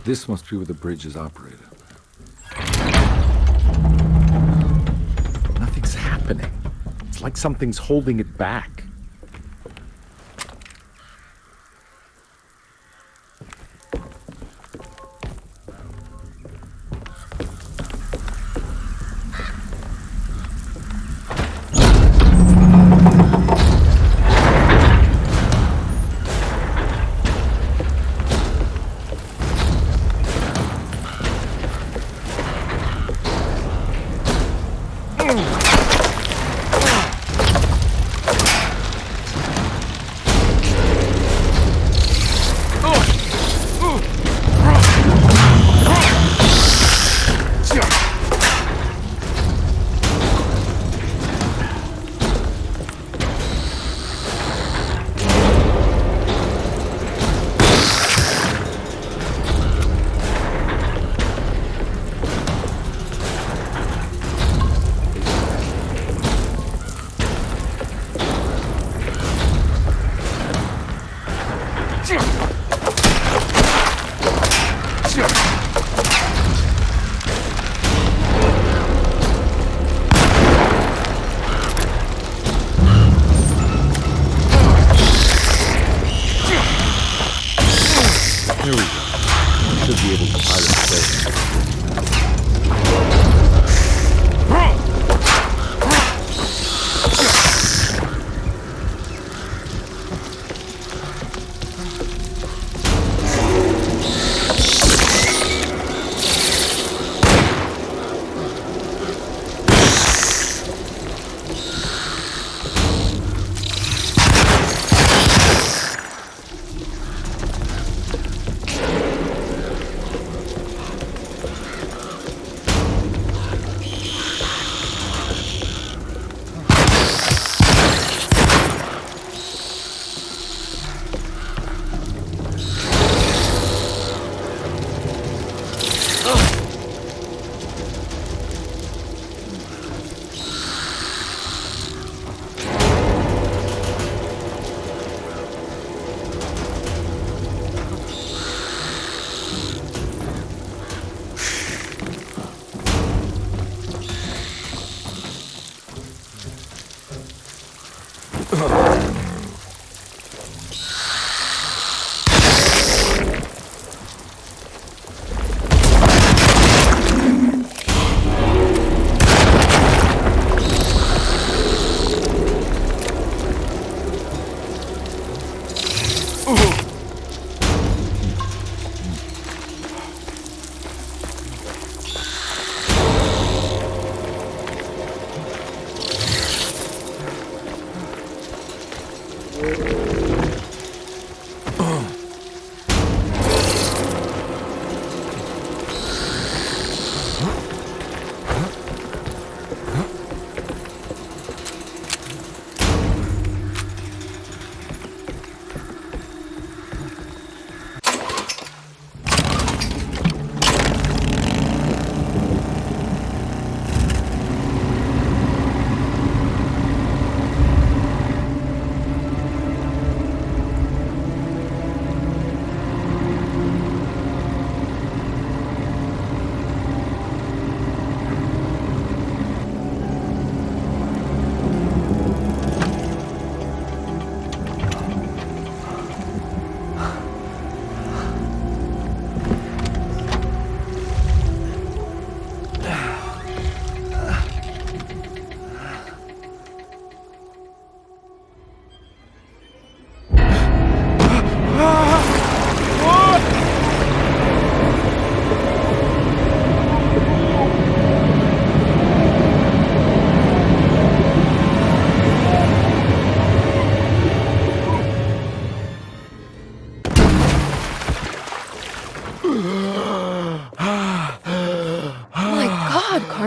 This must be where the bridge is operated. Nothing's happening. It's like something's holding it back.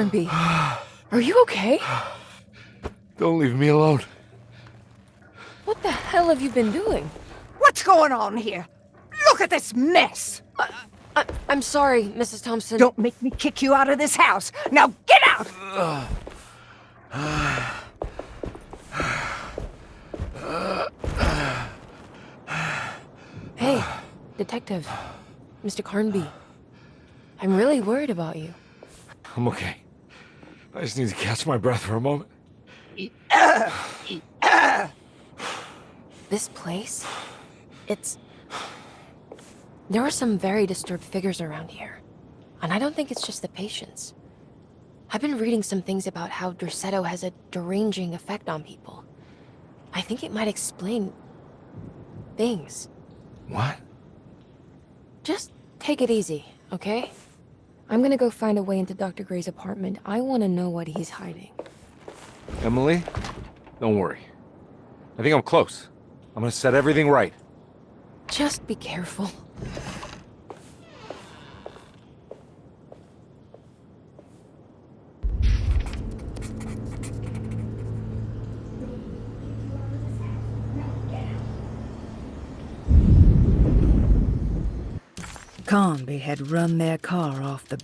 Carnby, are you okay? Don't leave me alone. What the hell have you been doing? What's going on here? Look at this mess! I'm sorry, Mrs. Thompson. Don't make me kick you out of this house! Now get out! Hey, Detective. Mr. Carnby. I'm really worried about you. I'm okay. I just need to catch my breath for a moment. This place? There are some very disturbed figures around here. And I don't think it's just the patients. I've been reading some things about how Derceto has a deranging effect on people. I think it might explain... things. What? Just take it easy, okay? I'm gonna go find a way into Dr. Gray's apartment. I want to know what he's hiding. Emily, don't worry. I think I'm close. I'm gonna set everything right. Just be careful. Carnby had run their car off the...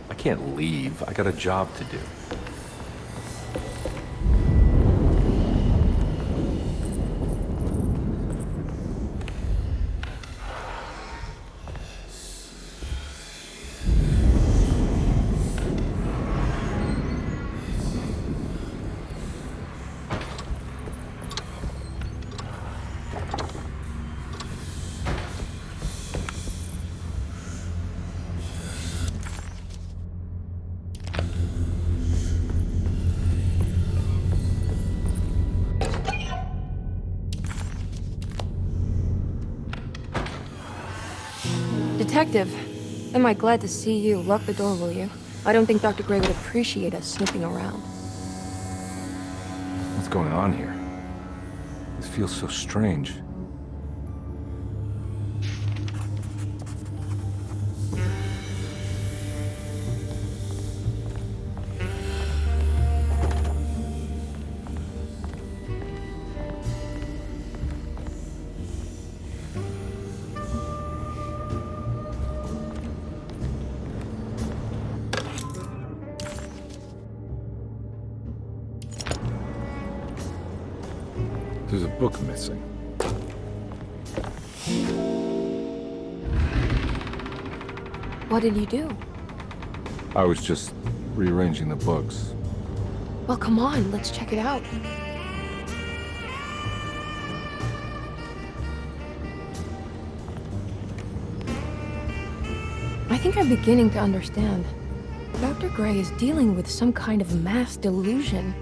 I can't leave. I got a job to do. Detective, am I glad to see you? Lock the door, will you? I don't think Dr. Gray would appreciate us snooping around. What's going on here? This feels so strange. There's a book missing. What did you do? I was just rearranging the books. Well, come on, let's check it out. I think I'm beginning to understand. Dr. Gray is dealing with some kind of mass delusion.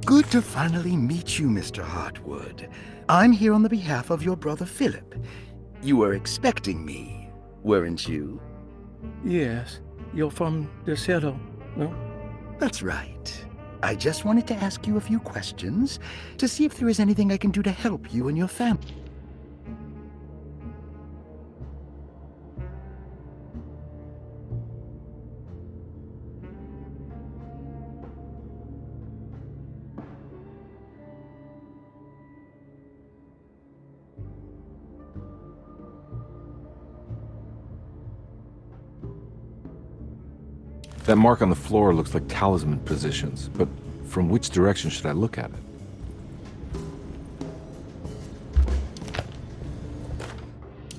Good to finally meet you, Mr. Hartwood. I'm here on the behalf of your brother Philip. You were expecting me, weren't you? Yes, you're from Derceto, no? That's right. I just wanted to ask you a few questions to see if there is anything I can do to help you and your family. That mark on the floor looks like talisman positions, but from which direction should I look at it?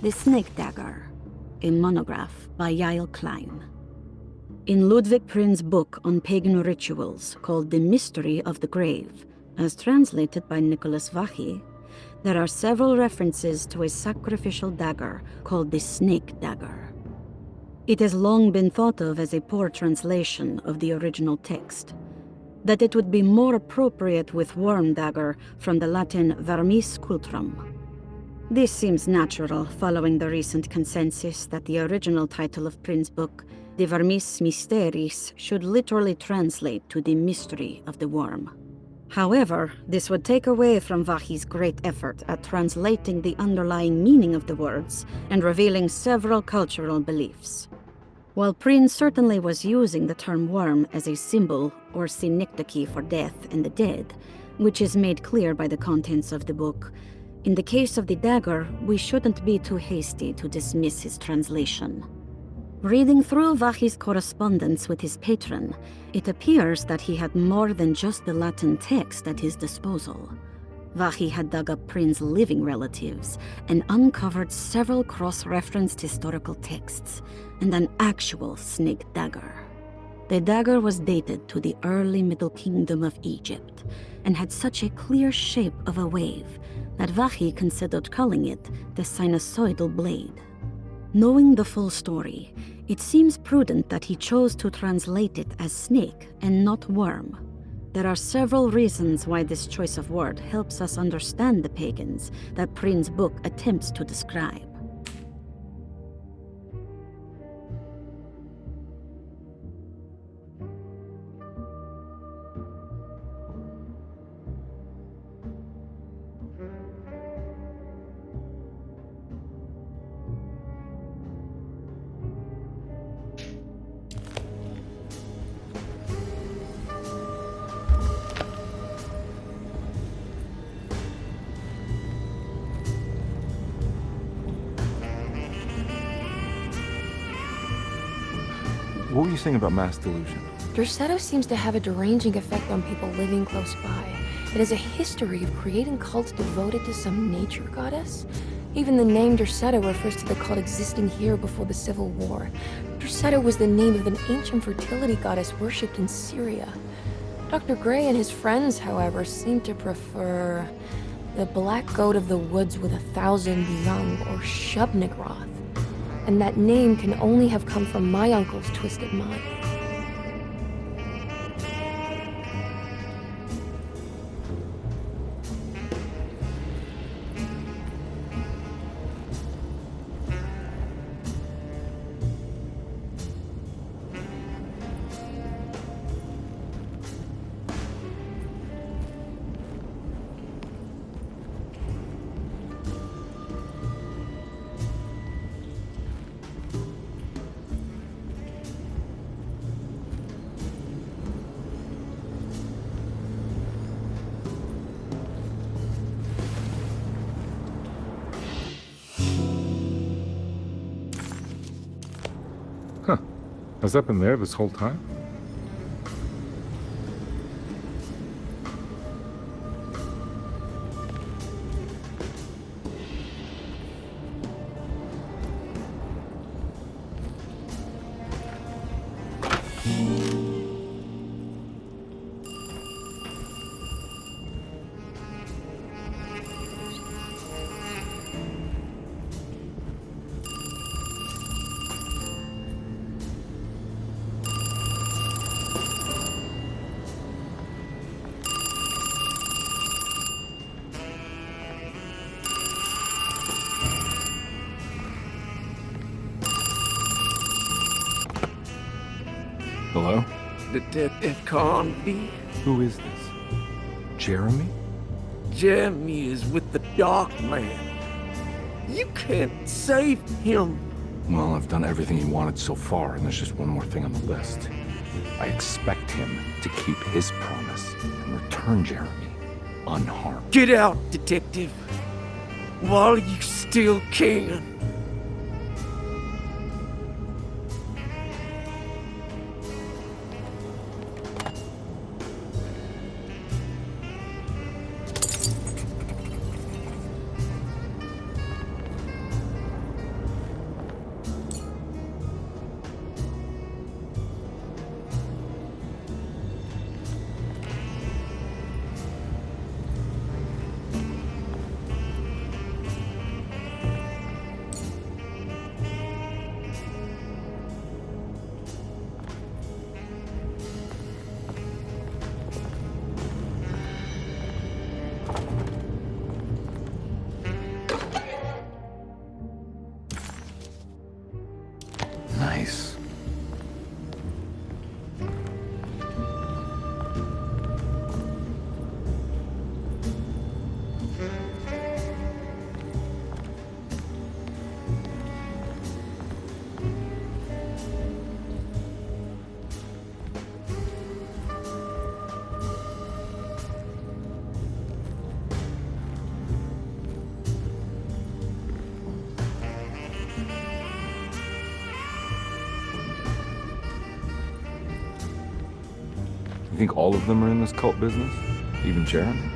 The Snake Dagger, a monograph by Yael Klein. In Ludwig Prin's book on pagan rituals called The Mystery of the Grave, as translated by Nicholas Vachy, there are several references to a sacrificial dagger called the Snake Dagger. It has long been thought of as a poor translation of the original text, that it would be more appropriate with worm dagger from the Latin vermis cultrum. This seems natural following the recent consensus that the original title of Prin's book, De Vermis Mysteris, should literally translate to the mystery of the worm. However, this would take away from Vachy's great effort at translating the underlying meaning of the words and revealing several cultural beliefs. While Prin certainly was using the term worm as a symbol or synecdoche for death and the dead, which is made clear by the contents of the book, in the case of the dagger, we shouldn't be too hasty to dismiss his translation. Reading through Vachy's correspondence with his patron, it appears that he had more than just the Latin text at his disposal. Vachy had dug up Prin's living relatives and uncovered several cross-referenced historical texts and an actual snake dagger. The dagger was dated to the early Middle Kingdom of Egypt and had such a clear shape of a wave that Vachy considered calling it the sinusoidal blade. Knowing the full story, it seems prudent that he chose to translate it as snake and not worm. There are several reasons why this choice of word helps us understand the pagans that Prin's book attempts to describe. What were you saying about mass delusion? Derceto seems to have a deranging effect on people living close by. It has a history of creating cults devoted to some nature goddess. Even the name Derceto refers to the cult existing here before the Civil War. Derceto was the name of an ancient fertility goddess worshipped in Syria. Dr. Gray and his friends, however, seem to prefer the black goat of the woods with 1,000 young, or Shub-Nigroth. And that name can only have come from my uncle's twisted mind. Has that been there this whole time? Hello? Detective Carnby? Who is this? Jeremy? Jeremy is with the Dark Man. You can't save him. Well, I've done everything he wanted so far, and there's just one more thing on the list. I expect him to keep his promise and return Jeremy unharmed. Get out, Detective, while you still can. Nice. You think all of them are in this cult business? Even Jeremy?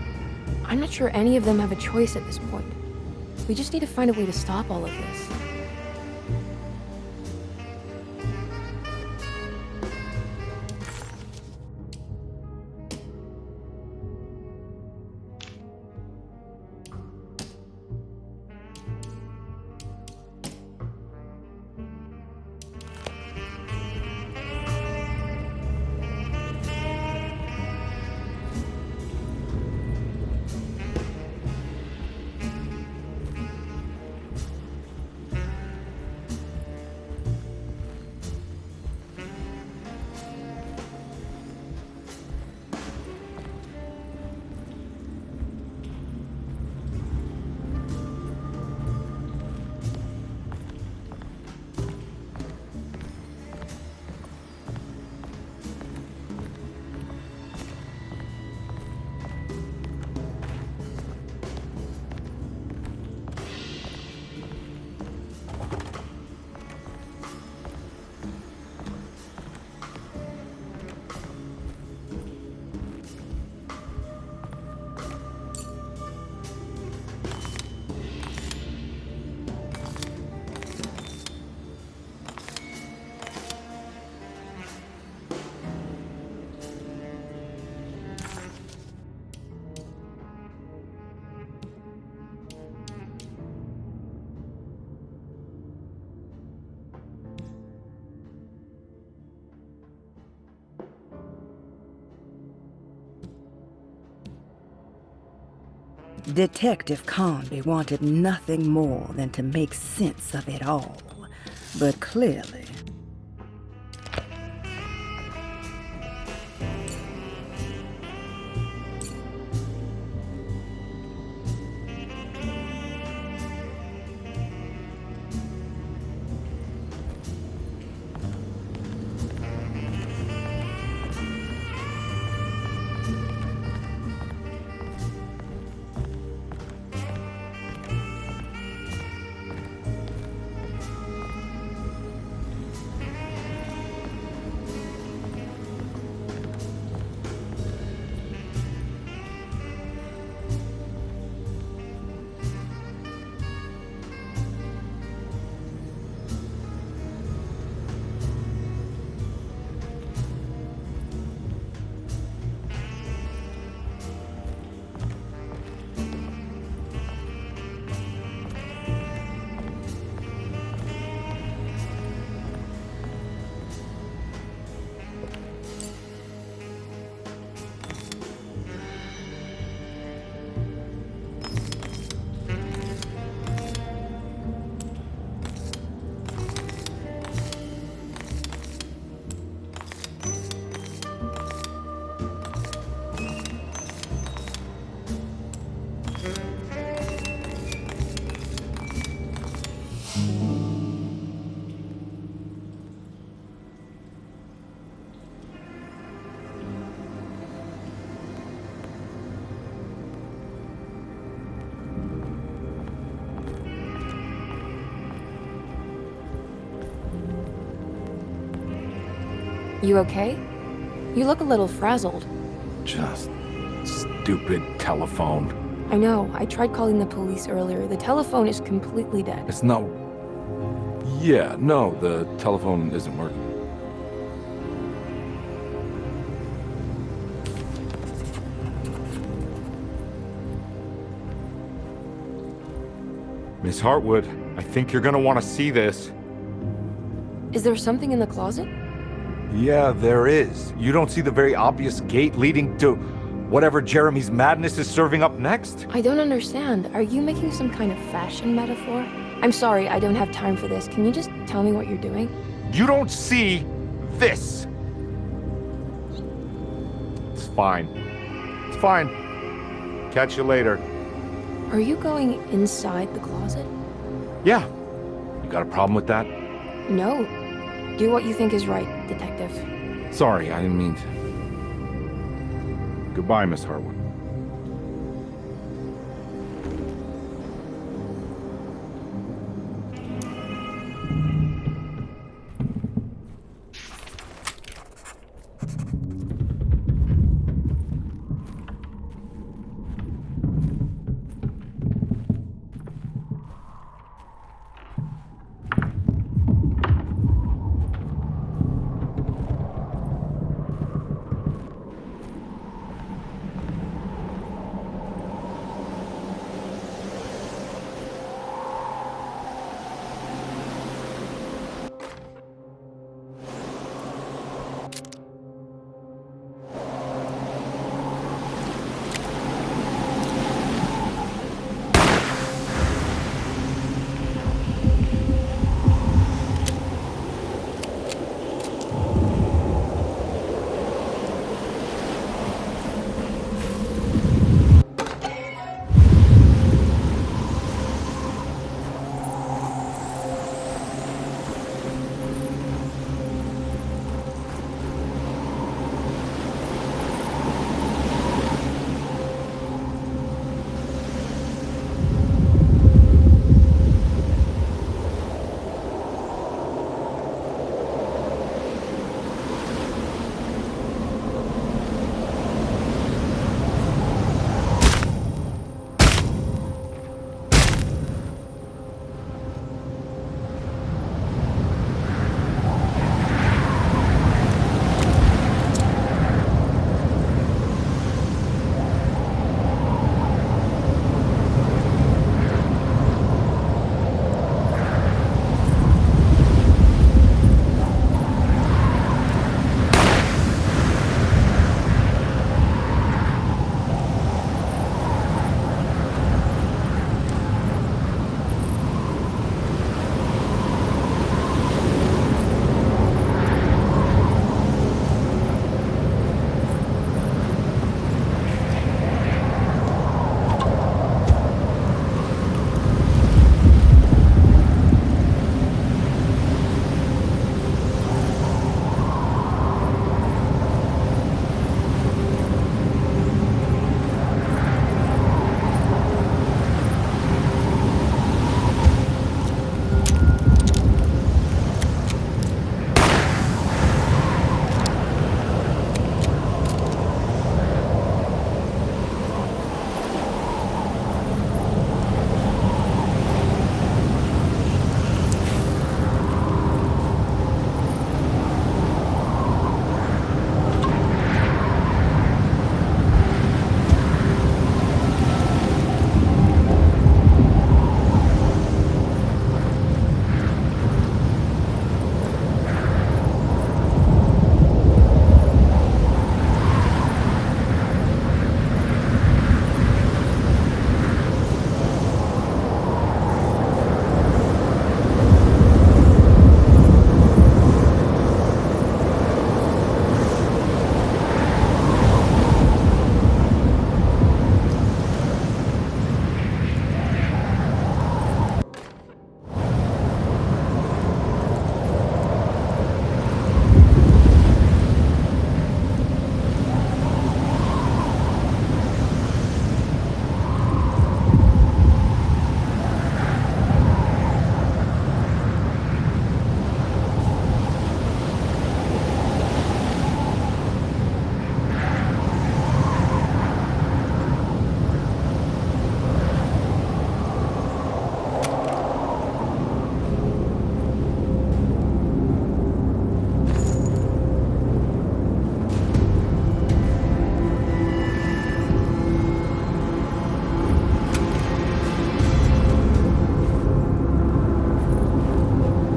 I'm not sure any of them have a choice at this point. We just need to find a way to stop all of this. Detective Conby wanted nothing more than to make sense of it all. But clearly, You okay? You look a little frazzled. Just stupid telephone. I know. I tried calling the police earlier. The telephone is completely dead. It's not... Yeah, no, the telephone isn't working. Miss Hartwood, I think you're gonna want to see this. Is there something in the closet? Yeah, there is. You don't see the very obvious gate leading to whatever Jeremy's madness is serving up next? I don't understand. Are you making some kind of fashion metaphor? I'm sorry, I don't have time for this. Can you just tell me what you're doing? You don't see this. It's fine. It's fine. Catch you later. Are you going inside the closet? Yeah. You got a problem with that? No. Do what you think is right, Detective. Sorry, I didn't mean to. Goodbye, Miss Harwood.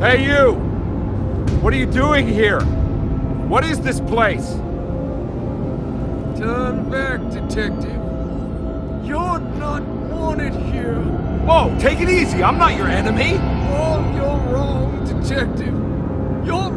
Hey, you! What are you doing here? What is this place? Turn back, Detective. You're not wanted here. Whoa, take it easy. I'm not your enemy. Oh, you're wrong, Detective. You're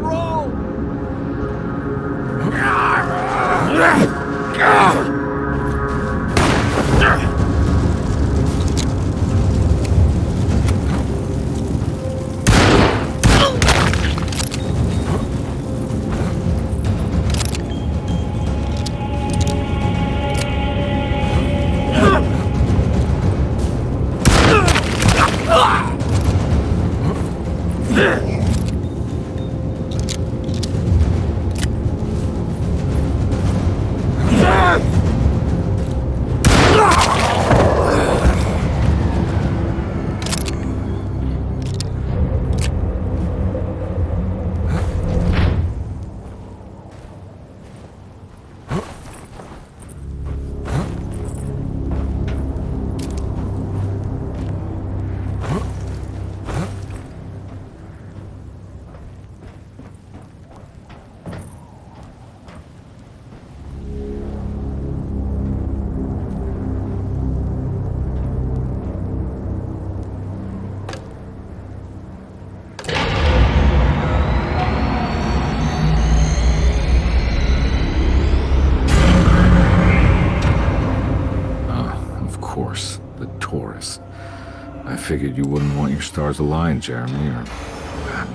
figured you wouldn't want your stars aligned, Jeremy, or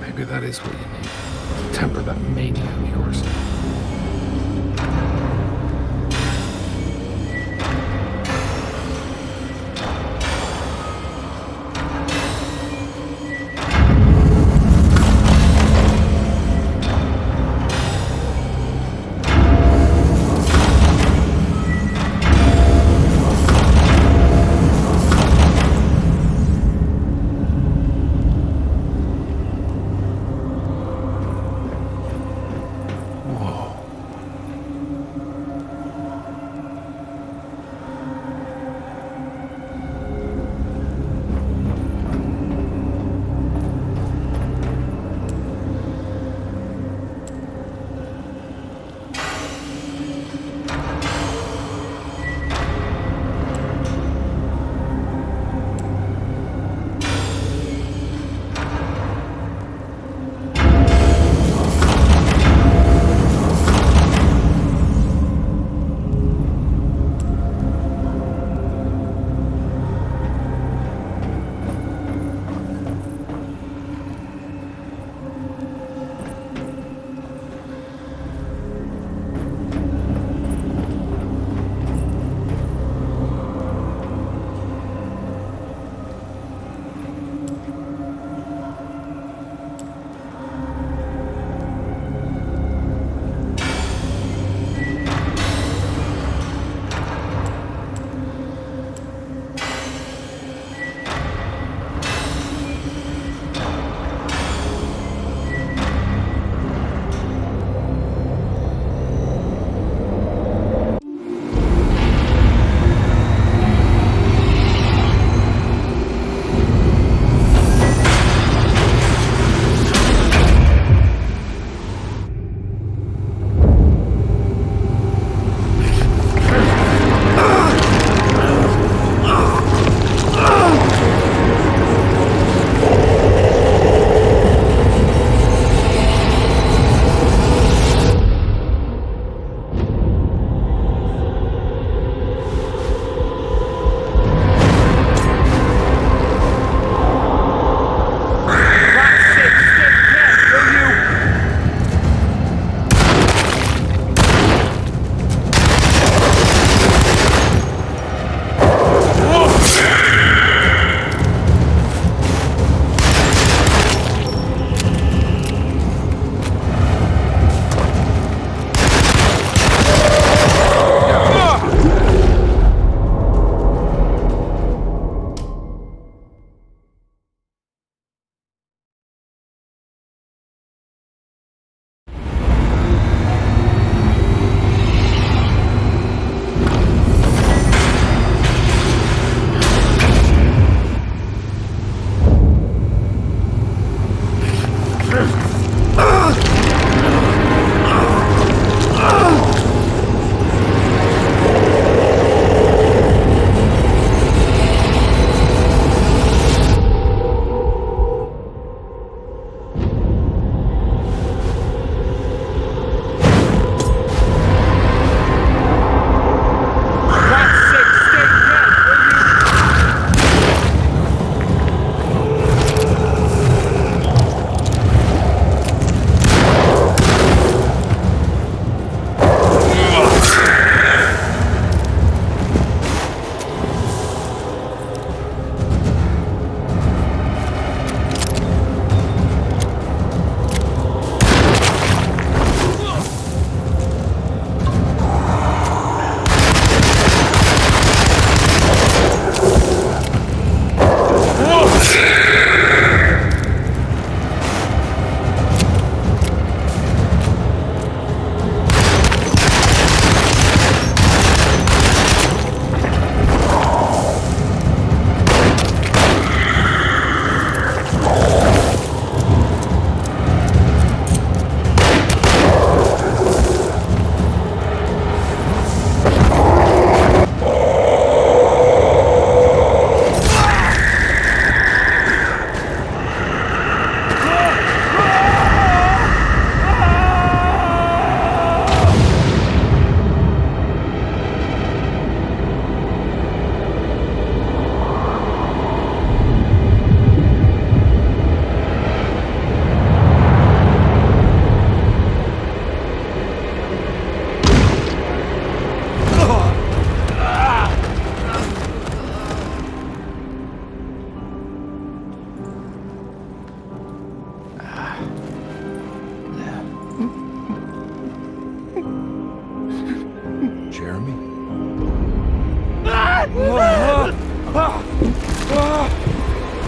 maybe that is what you need. To temper that mania of yours.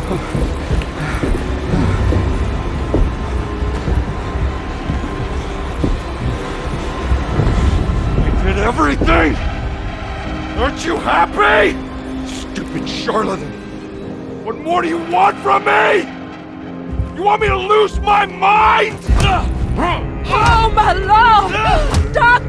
I did everything! Aren't you happy? Stupid charlatan! What more do you want from me? You want me to lose my mind? Oh, my lord! Dark